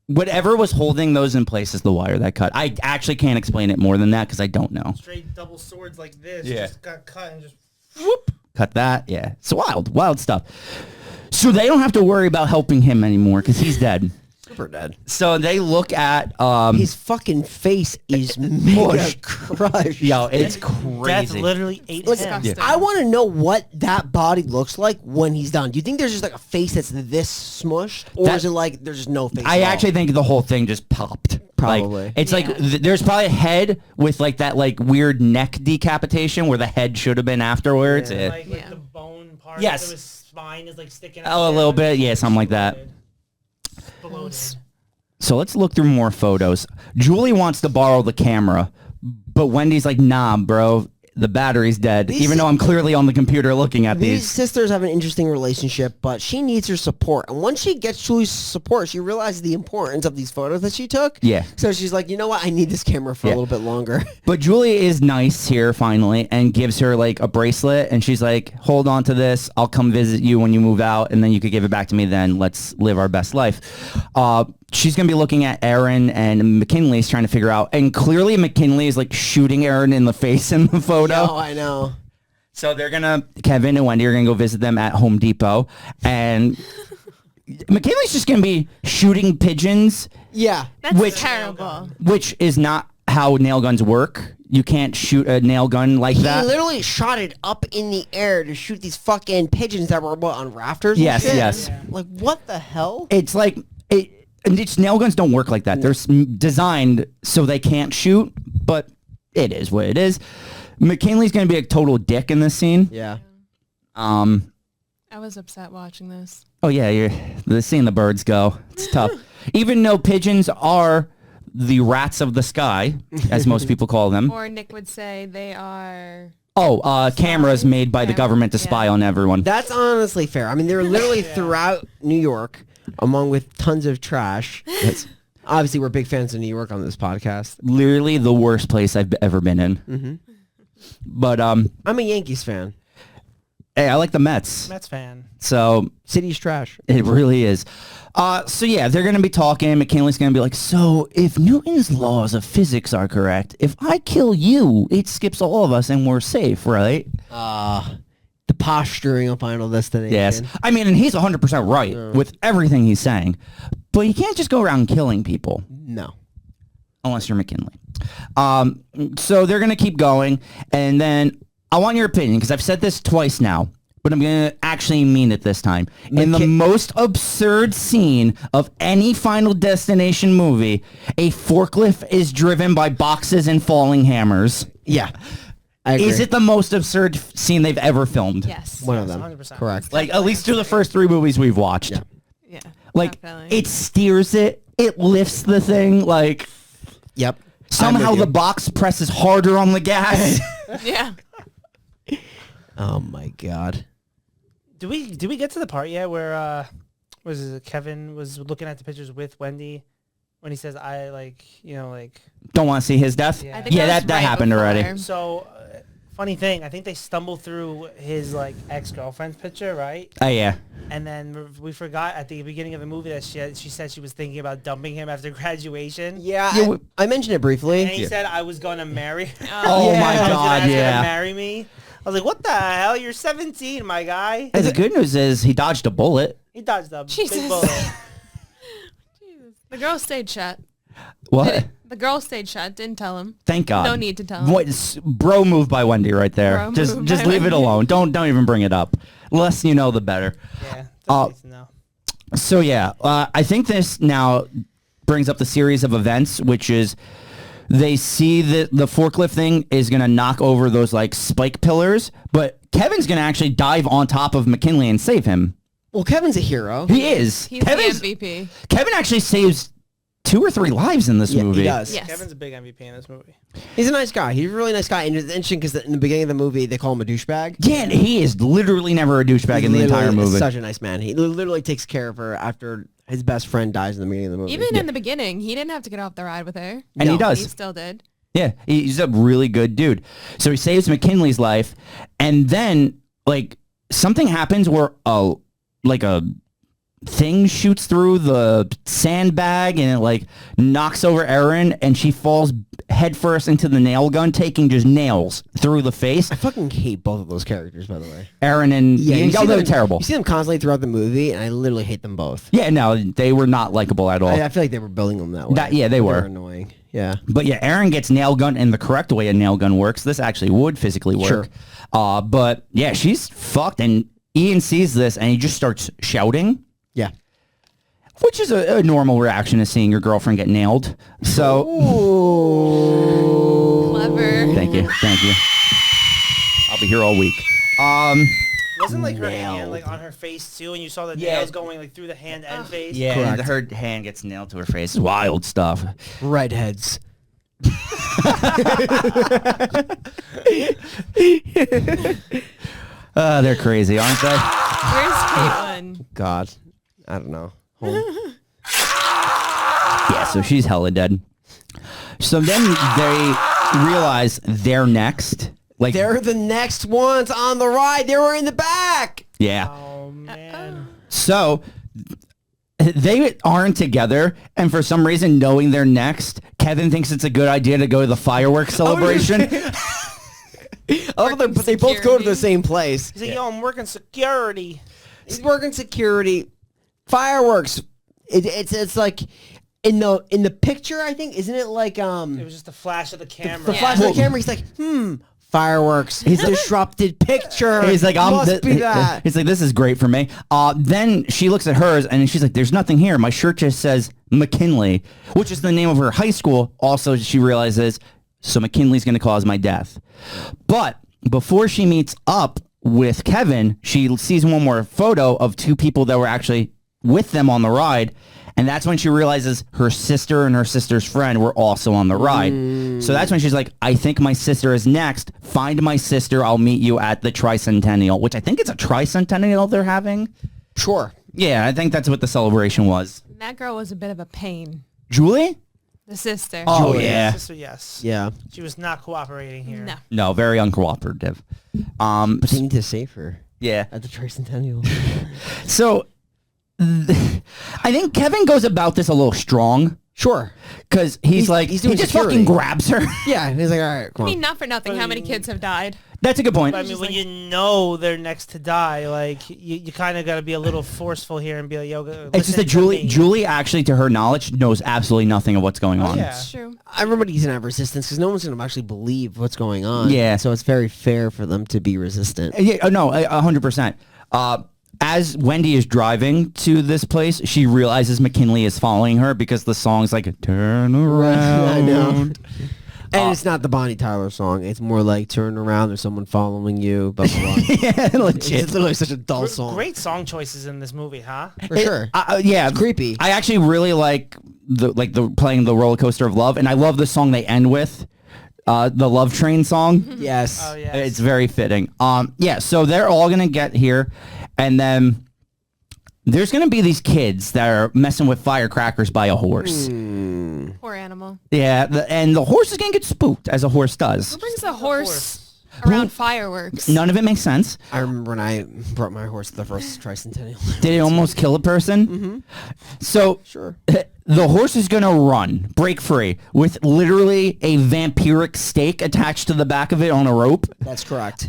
whatever was holding those in place is the wire that cut. I actually can't explain it more than that because I don't know. Straight double swords like this. Yeah. Just got cut and just. Whoop. Cut that. Yeah, it's wild stuff. So they don't have to worry about helping him anymore because he's dead. Super dead. So they look at His fucking face is mush crushed. yo, it's Death crazy. literally ate Like, him. Yeah. I want to know what that body looks like when he's done. Do you think there's just like a face that's this smushed, or That- is it like there's just no face? I at all? actually think the whole thing just popped. Probably. Like, it's like Yeah. there's probably a head with like that like weird neck decapitation where the head should have been afterwards. Yeah, Eh. like Yeah. the bone part Yes. of his spine is like sticking out. Oh, a there, little but bit. it's Yeah, something like that. Bloated. So let's look through more photos. Julie wants to borrow the camera, but Wendy's like, nah, bro, the battery's dead. These Even though I'm clearly on the computer looking at These these. sisters have an interesting relationship, but she needs her support. And once she gets Julie's support, she realizes the importance of these photos that she took. Yeah. So she's like, you know what? I need this camera for a Yeah. little bit longer. But Julie is nice here finally and gives her like a bracelet and she's like, hold on to this. I'll come visit you when you move out and then you could give it back to me. Then let's live our best life. She's going to be looking at Aaron and McKinley's trying to figure out. And clearly McKinley is like shooting Aaron in the face in the photo. Oh, I know. So they're going to, Kevin and Wendy are going to go visit them at Home Depot. And McKinley's just going to be shooting pigeons, Yeah. That's terrible. which is not how nail guns work. You can't shoot a nail gun like He that. literally shot it up in the air to shoot these fucking pigeons that were on rafters. and Yes, shit. yes. Like, what the hell? It's like and it's nail guns don't work like that. They're designed so they can't shoot, but it is what it is. McKinley's going to be a total dick in this scene. Yeah. I was upset watching this. Oh yeah, you're seeing the birds go. It's tough. Even though pigeons are the rats of the sky, as most people call them. Or Nick would say they are. Cameras made by the government to spy on everyone. That's honestly fair. I mean, they're literally throughout New York, among with tons of trash. Obviously, we're big fans of New York on this podcast. Literally the worst place I've ever been in. Mm-hmm. But I'm a Yankees fan. hey, I like the Mets. Mets fan. So City's trash. it really is. So yeah, they're going to be talking. McKinley's going to be like, so if Newton's laws of physics are correct, if I kill you, it skips all of us and we're safe, right? The posturing of Final Destination. Yes. I mean, and he's 100% right with everything he's saying. But you can't just go around killing people No. unless you're McKinley. So they're going to keep going. And then I want your opinion because I've said this twice now. But I'm going to actually mean it this time. In the most absurd scene of any Final Destination movie, a forklift is driven by boxes and falling hammers. Yeah. I agree. Is it the most absurd scene they've ever filmed? Yes. One of them. 100%. Correct. Like, at least through the first 3 movies we've watched. Yeah. Yeah. Like, definitely. it steers it. It lifts the thing. Like, Yep. somehow the box presses harder on the gas. Yeah. Oh my God. Did we get to the part yet where Kevin was looking at the pictures with Wendy when he says I like Don't want to see his death? Yeah. I think Yeah, was that right happened before. already. so Funny thing, I think they stumbled through his like ex-girlfriend's picture, right? Oh yeah. And then we forgot at the beginning of the movie that she said she was thinking about dumping him after graduation. Yeah, I mentioned it briefly. And he said, "I was going to marry." Oh my God, Gonna yeah. marry me. I was like, "What the hell? You're 17, my guy." Hey, the good news is he dodged a bullet. He dodged a Jesus. big bullet. Jesus. The girl stayed shut. What? The girl stayed shut. Didn't tell him. Thank God. No need to tell him. What, bro move by Wendy right there. Bro Just move by leave it Wendy. alone. Don't even bring it up. The less you know, the better. Yeah, doesn't need to know. So yeah, I think this now brings up the series of events, which is they see that the forklift thing is going to knock over those like spike pillars, but Kevin's going to actually dive on top of McKinley and save him. Well, Kevin's a hero. He is. He's the MVP. Kevin actually saves 2 or 3 lives in this movie. He does. Yes. Kevin's a big MVP in this movie. He's a nice guy. He's a really nice guy. And it's interesting because in the beginning of the movie, they call him a douchebag. Yeah, and he is literally never a douchebag in the entire Literally movie. Such a nice man. He literally takes care of her after his best friend dies in the beginning of the movie. Even in the beginning, he didn't have to get off the ride with her. And No. he does. He still did. Yeah, he's a really good dude. So he saves McKinley's life, and then like something happens where a thing shoots through the sandbag and it like knocks over Erin, and she falls headfirst into the nail gun, taking just nails through the face. I fucking hate both of those characters, by the way. Erin and you see they're them- terrible. You see them constantly throughout the movie, and I literally hate them both. Yeah, no, they were not likable at all. I feel like they were building them that way. Yeah, they were. annoying. Yeah. But yeah, Erin gets nail gun, and the correct way a nail gun works. This actually would physically work. Sure. But yeah, she's fucked, and Ian sees this, and he just starts shouting. Yeah. Which is a normal reaction to seeing your girlfriend get nailed. So, Clever. thank you. I'll be here all week. Wasn't like her hand like on her face too, and you saw the nails going like through the hand and face. Yeah, Correct. her hand gets nailed to her face. Wild stuff. Redheads. They're crazy, aren't they? Where's Caitlin? God. I don't know. Home. Yeah, so she's hella dead. So then they realize they're next. Like They're the next ones on the ride. They were in the back. yeah. Oh man. So they aren't together, and for some reason, knowing they're next, Kevin thinks it's a good idea to go to the fireworks celebration. Oh, they both go to the same place. He's like, yo, I'm working security. He's working security. Fireworks. It's like in the picture, I think, isn't it like It was just a flash of the camera. the flash of the camera? He's like, fireworks. He's disrupted picture. He's like, must be that. He's like, this is great for me. Then she looks at hers and she's like, there's nothing here. My shirt just says McKinley, which is the name of her high school. Also, she realizes, so McKinley's going to cause my death. But before she meets up with Kevin, she sees one more photo of 2 people that were actually with them on the ride. And that's when she realizes her sister and her sister's friend were also on the ride. So that's when she's like, I think my sister is next. Find my sister. I'll meet you at the tricentennial, which I think it's a tricentennial they're having. Sure. Yeah, I think that's what the celebration was. That girl was a bit of a pain. Julie? The sister. Oh, Julie. yeah. Sister, yes. Yeah. She was not cooperating here. No. No, very uncooperative. But they need to save her Yeah. at the tricentennial. So I think Kevin goes about this a little strong. Sure. Because he's like, he's he doing just security. fucking grabs her. Yeah. He's like, all right, come I on. mean, not for nothing. How many kids have died? That's a good point. But I mean, when you know they're next to die, like you kind of got to be a little forceful here and be like, "Yo, It's just that Julie actually, to her knowledge, knows absolutely nothing of what's going on. yeah. It's true. Everybody's gonna have resistance because no one's gonna actually believe what's going on. Yeah. So it's very fair for them to be resistant. Yeah, no, 100%. As Wendy is driving to this place, she realizes McKinley is following her because the song's like, turn around. I know. And it's not the Bonnie Tyler song. It's more like turn around, there's someone following you, blah, blah, blah. Yeah, legit. It's literally such a dull song. Great song choices in this movie, huh? For sure. Yeah, It's creepy. I actually really like the playing the roller coaster of love, and I love the song they end with, the Love Train song. Yes. Oh yeah. It's very fitting. Yeah, so they're all gonna get here, and then there's gonna be these kids that are messing with firecrackers by a horse. Poor animal. Yeah, and the horse is gonna get spooked, as a horse does. Who brings a horse around fireworks. None of it makes sense. I remember when I brought my horse to the first tricentennial. Did it almost kill a person? Mm-hmm. So Sure. the horse is going to run, break free, with literally a vampiric stake attached to the back of it on a rope. That's correct.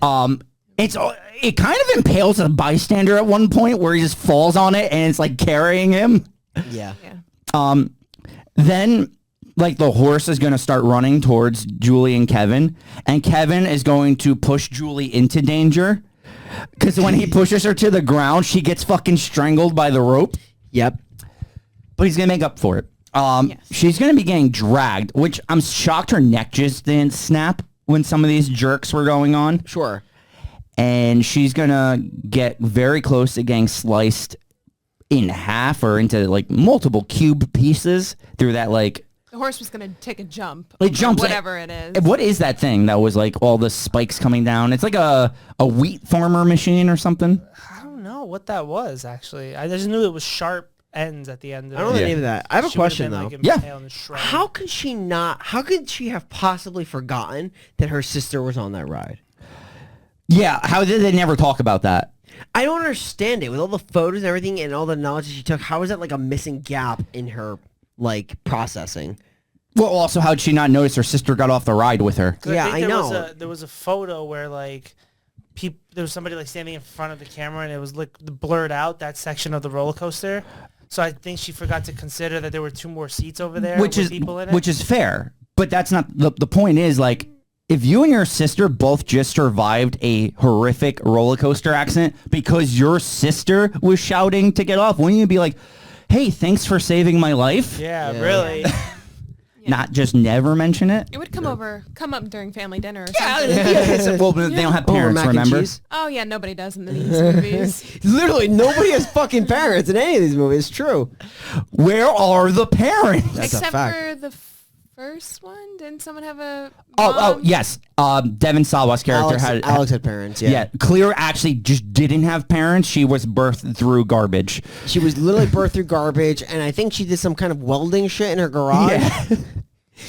It kind of impales a bystander at one point where he just falls on it and it's like carrying him. Yeah. Then like the horse is going to start running towards Julie and Kevin is going to push Julie into danger because when he pushes her to the ground, she gets fucking strangled by the rope. Yep. But he's going to make up for it. She's going to be getting dragged, which I'm shocked her neck just didn't snap when some of these jerks were going on. Sure. And she's going to get very close to getting sliced in half or into like multiple cube pieces through that like... The horse was going to take a jump. Like jumps. Whatever it is. What is that thing that was like all the spikes coming down? It's like a wheat farmer machine or something. I don't know what that was, actually. I just knew it was sharp ends at the end of it. I don't know the name of that. I have a question, though. How could she have possibly forgotten that her sister was on that ride? Yeah, how did they never talk about that? I don't understand it. With all the photos and everything and all the knowledge that she took, how is that like a missing gap in her like processing? Well, also, how did she not notice her sister got off the ride with her? Yeah, I know. There was a photo where like there was somebody like standing in front of the camera and it was like blurred out that section of the roller coaster. So I think she forgot to consider that there were 2 more seats over there with people in it. Which is fair, but that's not the point. Is like if you and your sister both just survived a horrific roller coaster accident because your sister was shouting to get off, wouldn't you be like, "Hey, thanks for saving my life"? Yeah. Really. Not just never mention it. It would come up during family dinner or something. Well, they don't have parents, remember? Oh yeah, nobody does in these movies. Literally, nobody has fucking parents in any of these movies. It's true. Where are the parents? That's Except a fact. for the first one. Didn't someone have a Oh, yes. Devin Sawa's character Alex had parents. Yeah. Yeah, Clear actually just didn't have parents. She was birthed through garbage. She was literally birthed through garbage, and I think she did some kind of welding shit in her garage. Yeah.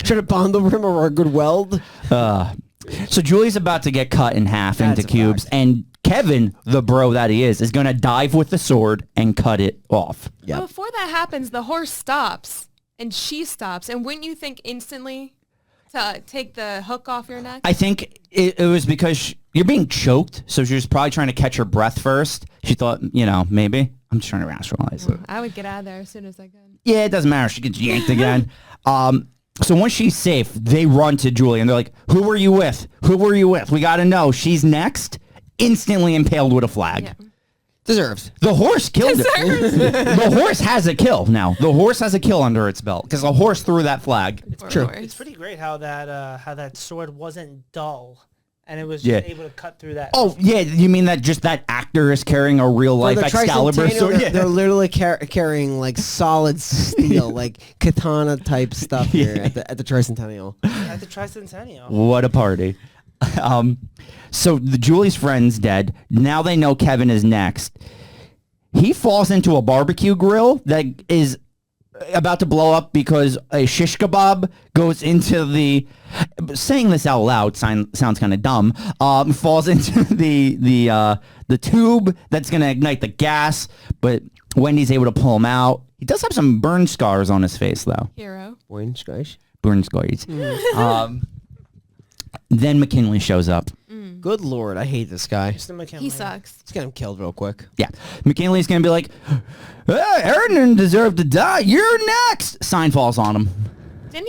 Trying to bond over him or a good weld. So Julie's about to get cut in half into cubes, fact. and Kevin, the bro that he is going to dive with the sword and cut it off. Yeah. Before that happens, the horse stops and she stops. And wouldn't you think instantly to take the hook off your neck? I think it was because you're being choked, so she was probably trying to catch her breath first. She thought, maybe. I'm just trying to rationalize it. I would get out of there as soon as I could. Yeah, it doesn't matter. She gets yanked again. So once she's safe, they run to Julie, and they're like, who were you with? Who were you with? We got to know. She's next. Instantly impaled with a flag. Yeah. Deserves. The horse killed it. The horse has a kill now. The horse has a kill under its belt because the horse threw that flag. True. It's pretty great how that sword wasn't dull. And it was just able to cut through that. Oh, yeah. You mean that just that actor is carrying a real-life Excalibur sword? They're literally carrying, like, solid steel, like katana-type stuff here at the Tricentennial. At the Tricentennial. What a party. So Julie's friend's dead. Now they know Kevin is next. He falls into a barbecue grill that is about to blow up because a shish kebab goes into the... Saying this out loud sounds kind of dumb. Falls into the tube that's going to ignite the gas, but Wendy's able to pull him out. He does have some burn scars on his face, though. Hero. Burn scars. Then McKinley shows up. Good lord, I hate this guy. He sucks. Let's get him killed real quick. Yeah. McKinley's going to be like, Aaron didn't deserve to die. You're next. Sign falls on him. Did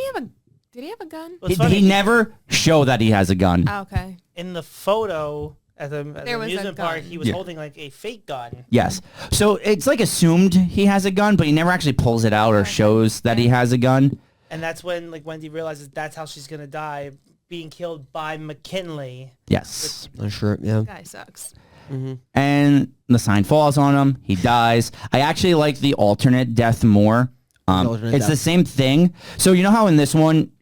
he have a gun? He never show that he has a gun. Oh, okay. In the photo at the amusement park, he was Yeah. holding like a fake gun. Yes. So it's like assumed he has a gun, but he never actually pulls it out or shows that he has a gun. And that's when like Wendy realizes that's how she's going to die, being killed by McKinley. Yes. Not sure. Yeah. Guy sucks. And the sign falls on him. He dies. I actually like the alternate death more. It's the same thing. So you know how in this one,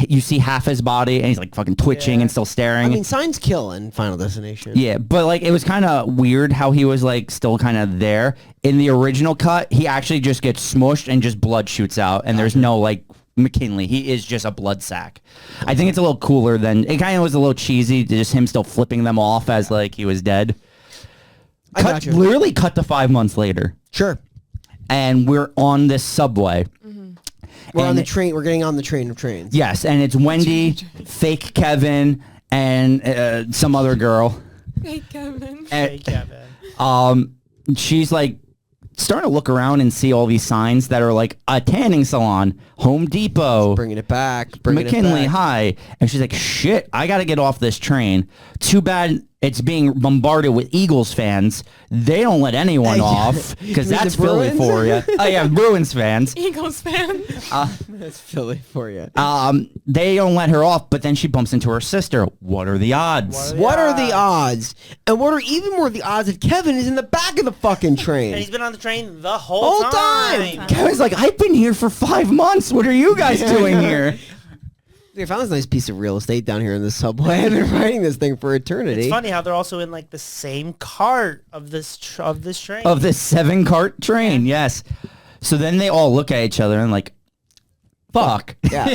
you see half his body and he's like fucking twitching and still staring. I mean, signs kill in Final Destination. Yeah, but like it was kind of weird how he was like still kind of there. In the original cut, he actually just gets smushed and just blood shoots out and there's no like McKinley. He is just a blood sack. I think it's a little cooler than it kind of was a little cheesy. Just him still flipping them off as like he was dead. Literally cut to 5 months later. Sure. And we're on this subway. We're on the train. We're getting on the train of trains. Yes, and it's Wendy, fake Kevin, and some other girl. Fake Kevin. Hey, Kevin. She's like starting to look around and see all these signs that are like a tanning salon, Home Depot, Bringing it back. McKinley, hi. And she's like, shit, I got to get off this train. Too bad it's being bombarded with Eagles fans. They don't let anyone off because that's Philly for you. Oh, yeah, Bruins fans. Eagles fan. That's Philly for you. They don't let her off, but then she bumps into her sister. What are the odds? What are the odds? And what are even more the odds that Kevin is in the back of the fucking train? And he's been on the train the whole time. Kevin's like, I've been here for 5 months. What are you guys doing here? I found this nice piece of real estate down here in the subway. I've been riding this thing for eternity. It's funny how they're also in like the same cart of this train. Of this 7-cart train, yes. So then they all look at each other and like, fuck. Yeah.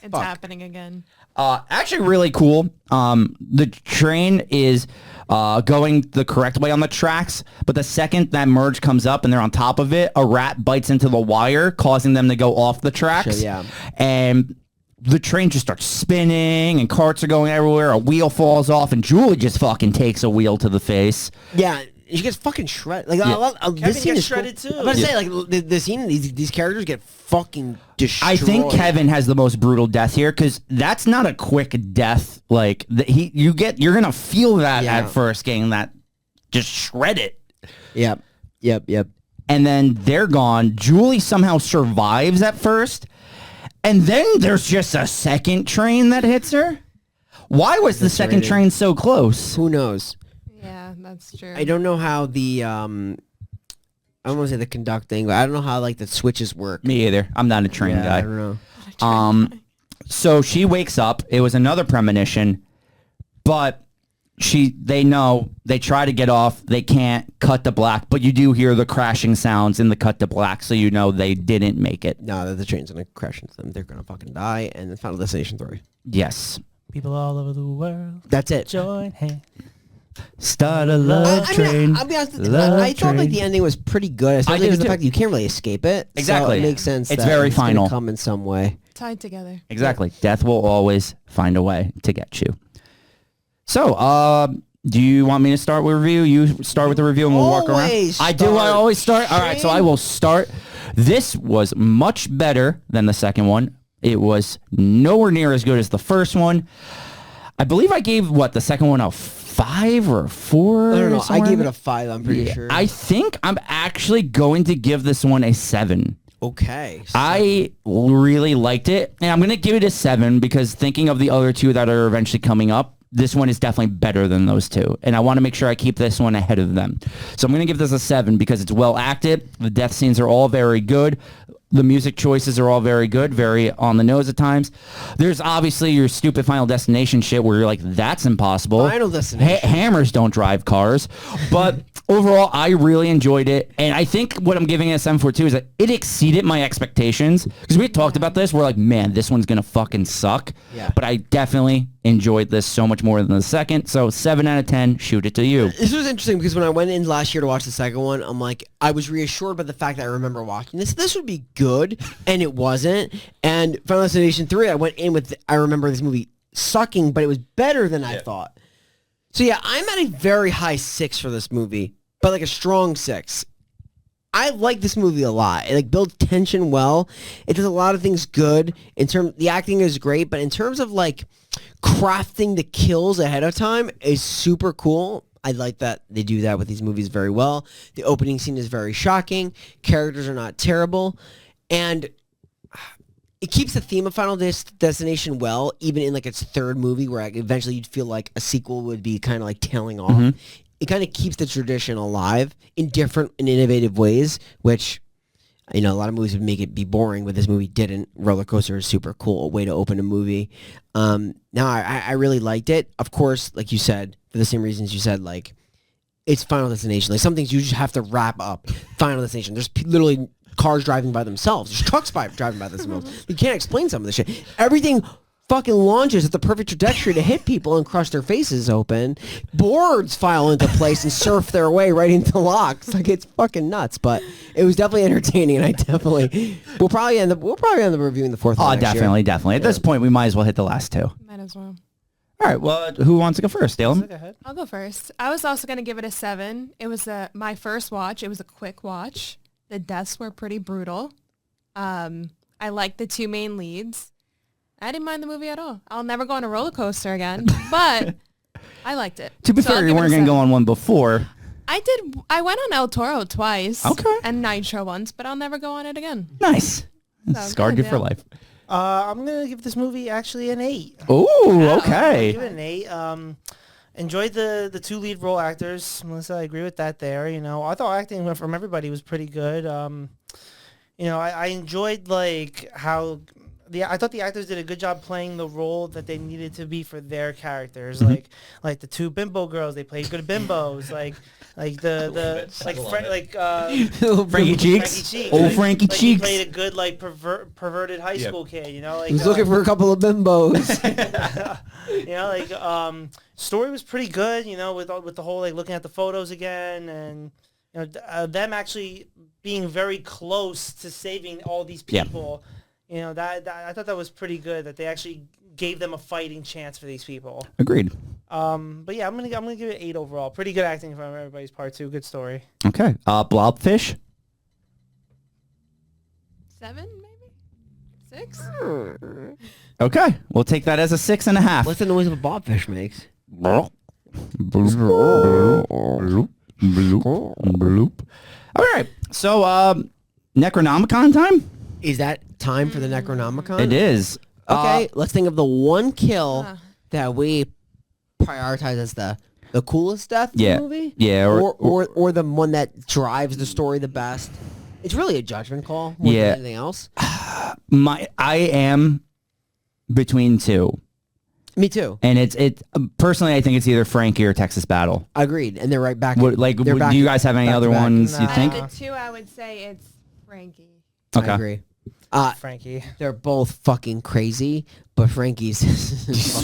It's happening again. Actually really cool. The train is going the correct way on the tracks, but the second that merge comes up and they're on top of it, a rat bites into the wire, causing them to go off the tracks. Sure, yeah. And the train just starts spinning and carts are going everywhere. A wheel falls off and Julie just fucking takes a wheel to the face. Yeah. She gets fucking shredded. Like Kevin this scene gets is shredded too. I'm about to say like the scene. These characters get fucking destroyed. I think Kevin has the most brutal death here because that's not a quick death. Like you're gonna feel that at first, getting that just shredded. Yep. And then they're gone. Julie somehow survives at first, and then there's just a second train that hits her. Why was the second train so close? Who knows? Yeah, that's true. I don't know how the I don't want to say the conducting, but I don't know how like the switches work. Me either. I'm not a train guy. I don't know. So she wakes up. It was another premonition, but they know, they try to get off. They can't. Cut to black, but you do hear the crashing sounds in the cut to black, so you know they didn't make it. No, the train's gonna crash into them. They're gonna fucking die, and then Final Destination 3. Yes. People all over the world. That's it. Join hands. Start a love train. I'll be honest. I thought like the ending was pretty good, especially because the fact that you can't really escape it. Exactly. So it makes sense. It's that very it's final. Gonna come in some way. Tied together. Exactly. Death will always find a way to get you. So, do you want me to start with review? You start with the review and we'll walk around. I always start. All right, so I will start. This was much better than the second one. It was nowhere near as good as the first one. I believe I gave the second one a 5 or 4. I don't know. I gave it a 5. I'm pretty sure. I think I'm actually going to give this one a 7. Okay. I really liked it, and I'm going to give it a 7 because thinking of the other two that are eventually coming up, this one is definitely better than those two, and I want to make sure I keep this one ahead of them. So I'm going to give this a 7 because it's well acted. The death scenes are all very good. The music choices are all very good, very on the nose at times. There's obviously your stupid Final Destination shit where you're like, that's impossible. Final Destination. Hammers don't drive cars. But overall, I really enjoyed it. And I think what I'm giving it a 7 for too is that it exceeded my expectations. Because we talked about this. We're like, man, this one's going to fucking suck. Yeah. But I definitely enjoyed this so much more than the second. So 7 out of 10, shoot it to you. This was interesting because when I went in last year to watch the second one, I'm like, I was reassured by the fact that I remember watching this. This would be good, and it wasn't. And Final Destination 3, I went in with, I remember this movie sucking, but it was better than I thought. So yeah, I'm at a very high 6 for this movie, but like a strong 6. I like this movie a lot. It like builds tension well. It does a lot of things good. The acting is great, but in terms of like crafting the kills ahead of time is super cool. I like that they do that with these movies very well. The opening scene is very shocking. Characters are not terrible. And it keeps the theme of Final Destination well, even in like its third movie where eventually you'd feel like a sequel would be kind of like tailing off. Mm-hmm. It kind of keeps the tradition alive in different and innovative ways, which, you know, a lot of movies would make it be boring, but this movie didn't. Roller Coaster is super cool, a way to open a movie. Now, I really liked it. Of course, like you said, for the same reasons you said, like, it's Final Destination. Like, some things you just have to wrap up. Final Destination. There's literally cars driving by themselves. There's trucks driving by themselves. You can't explain some of this shit. Everything fucking launches at the perfect trajectory to hit people and crush their faces open. Boards file into place and surf their way right into locks. Like, it's fucking nuts. But it was definitely entertaining, and we'll probably end up reviewing the fourth one next year. Definitely. At this point, we might as well hit the last two. Might as well. All right. Well, who wants to go first, Dale? Go ahead. I'll go first. I was also going to give it a 7. It was my first watch. It was a quick watch. The deaths were pretty brutal. I liked the 2 main leads. I didn't mind the movie at all. I'll never go on a roller coaster again, but I liked it. To be fair, you weren't going to go on one before. I did. I went on El Toro twice. Okay. And Nitro once, but I'll never go on it again. Nice. So, Scarred you for life. I'm going to give this movie actually an 8. Oh, okay. Give it an 8. Enjoyed the 2 lead role actors. Melissa, I agree with that there. You know, I thought acting from everybody was pretty good. You know, I enjoyed like how I thought the actors did a good job playing the role that they needed to be for their characters. Mm-hmm. Like the 2 bimbo girls, they played good bimbos. Like Frankie Cheeks. Old Frankie Cheeks. He played a good like perverted high school kid. You know, like He's looking for a couple of bimbos. you know, like story was pretty good. You know, with the whole like looking at the photos again, and you know them actually being very close to saving all these people. Yeah. You know, that I thought that was pretty good, that they actually gave them a fighting chance for these people. Agreed. But yeah, I'm gonna give it 8 overall. Pretty good acting from everybody's part too. Good story. Okay. Blobfish. 7, maybe 6. Okay, we'll take that as a 6.5. What's the noise a blobfish makes? Bloop. All right. So, Necronomicon time? Is that time for the Necronomicon? It is. Okay, let's think of the one kill that we prioritize as the coolest death in the movie. Yeah. Or the one that drives the story the best. It's really a judgment call more than anything else. I am between 2. Me too. And it's personally, I think it's either Frankie or Texas Battle. Agreed. And they're right back. Do you guys have any other ones you think? The 2, I would say it's Frankie. Okay. I agree. Frankie. They're both fucking crazy, but Frankie's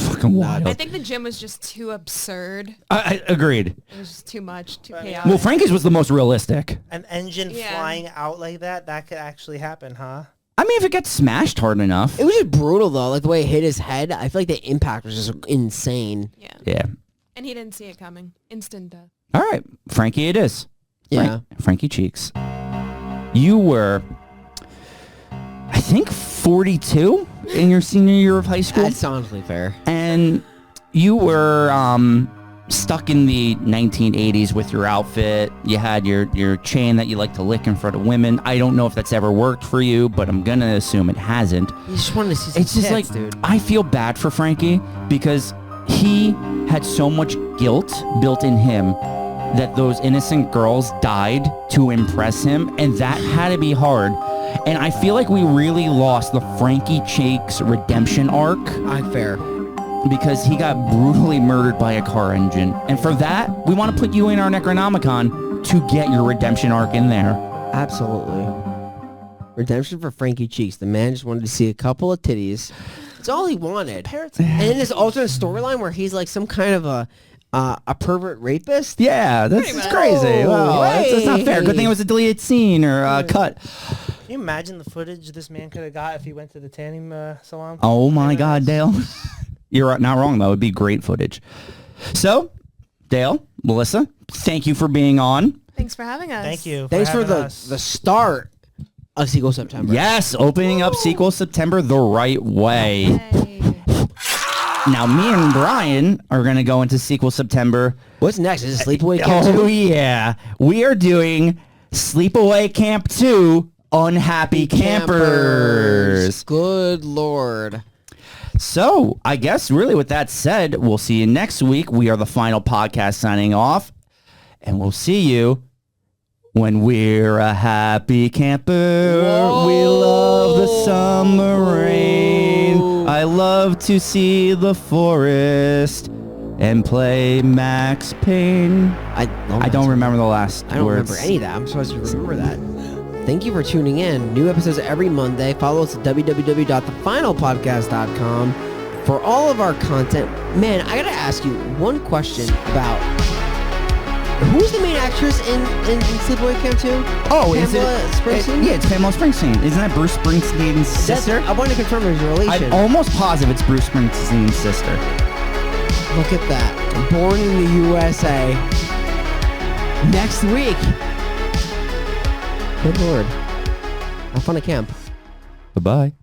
fucking wild. I think the gym was just too absurd. I agreed. It was just too much, too chaotic. Well, Frankie's was the most realistic. An engine flying out like that could actually happen, huh? I mean, if it gets smashed hard enough. It was just brutal, though. Like, the way it hit his head, I feel like the impact was just insane. Yeah. And he didn't see it coming. Instant death. All right. Frankie it is. Yeah. Frankie Cheeks. You were, I think, 42 in your senior year of high school. That's honestly fair. And you were stuck in the 1980s with your outfit. You had your chain that you like to lick in front of women. I don't know if that's ever worked for you, but I'm going to assume it hasn't. You just wanted to see some It's just tits, like, dude. I feel bad for Frankie because he had so much guilt built in him that those innocent girls died to impress him, and that had to be hard. And I feel like we really lost the Frankie Cheeks redemption arc. Fair. Because he got brutally murdered by a car engine. And for that, we want to put you in our Necronomicon to get your redemption arc in there. Absolutely. Redemption for Frankie Cheeks. The man just wanted to see a couple of titties. That's all he wanted. And in this alternate storyline where he's like some kind of a pervert rapist. Yeah, that's crazy. Wow, that's not fair. Good thing it was a deleted scene or cut. Can you imagine the footage this man could have got if he went to the tanning salon? Oh my God, Dale. You're not wrong, though. It'd be great footage. So, Dale, Melissa, thank you for being on. Thanks for having us. Thank you. Thanks for the start of Sequel September. Yes, opening up Sequel September the right way. Yay. Now, me and Brian are going to go into Sequel September. What's next? Is it Sleepaway Camp 2? Oh, yeah. We are doing Sleepaway Camp 2 Unhappy Campers. Good Lord. So, I guess really with that said, we'll see you next week. We are the final podcast signing off. And we'll see you when we're a happy camper. Whoa. We love the summer rain. I love to see the forest and play Max Payne. I don't remember the last I don't words. remember any of that. I'm supposed to remember that. Thank you for tuning in. New episodes every Monday. Follow us at www.thefinalpodcast.com for all of our content. Man, I gotta ask you one question about who's the main actress in Sleepaway Camp 2? Oh, Pamela Springsteen? Yeah, it's Pamela Springsteen. Isn't that Bruce Springsteen's sister? I want to confirm his relation. I'm almost positive it's Bruce Springsteen's sister. Look at that. Born in the USA. Next week. Good Lord. Have fun at camp. Bye-bye.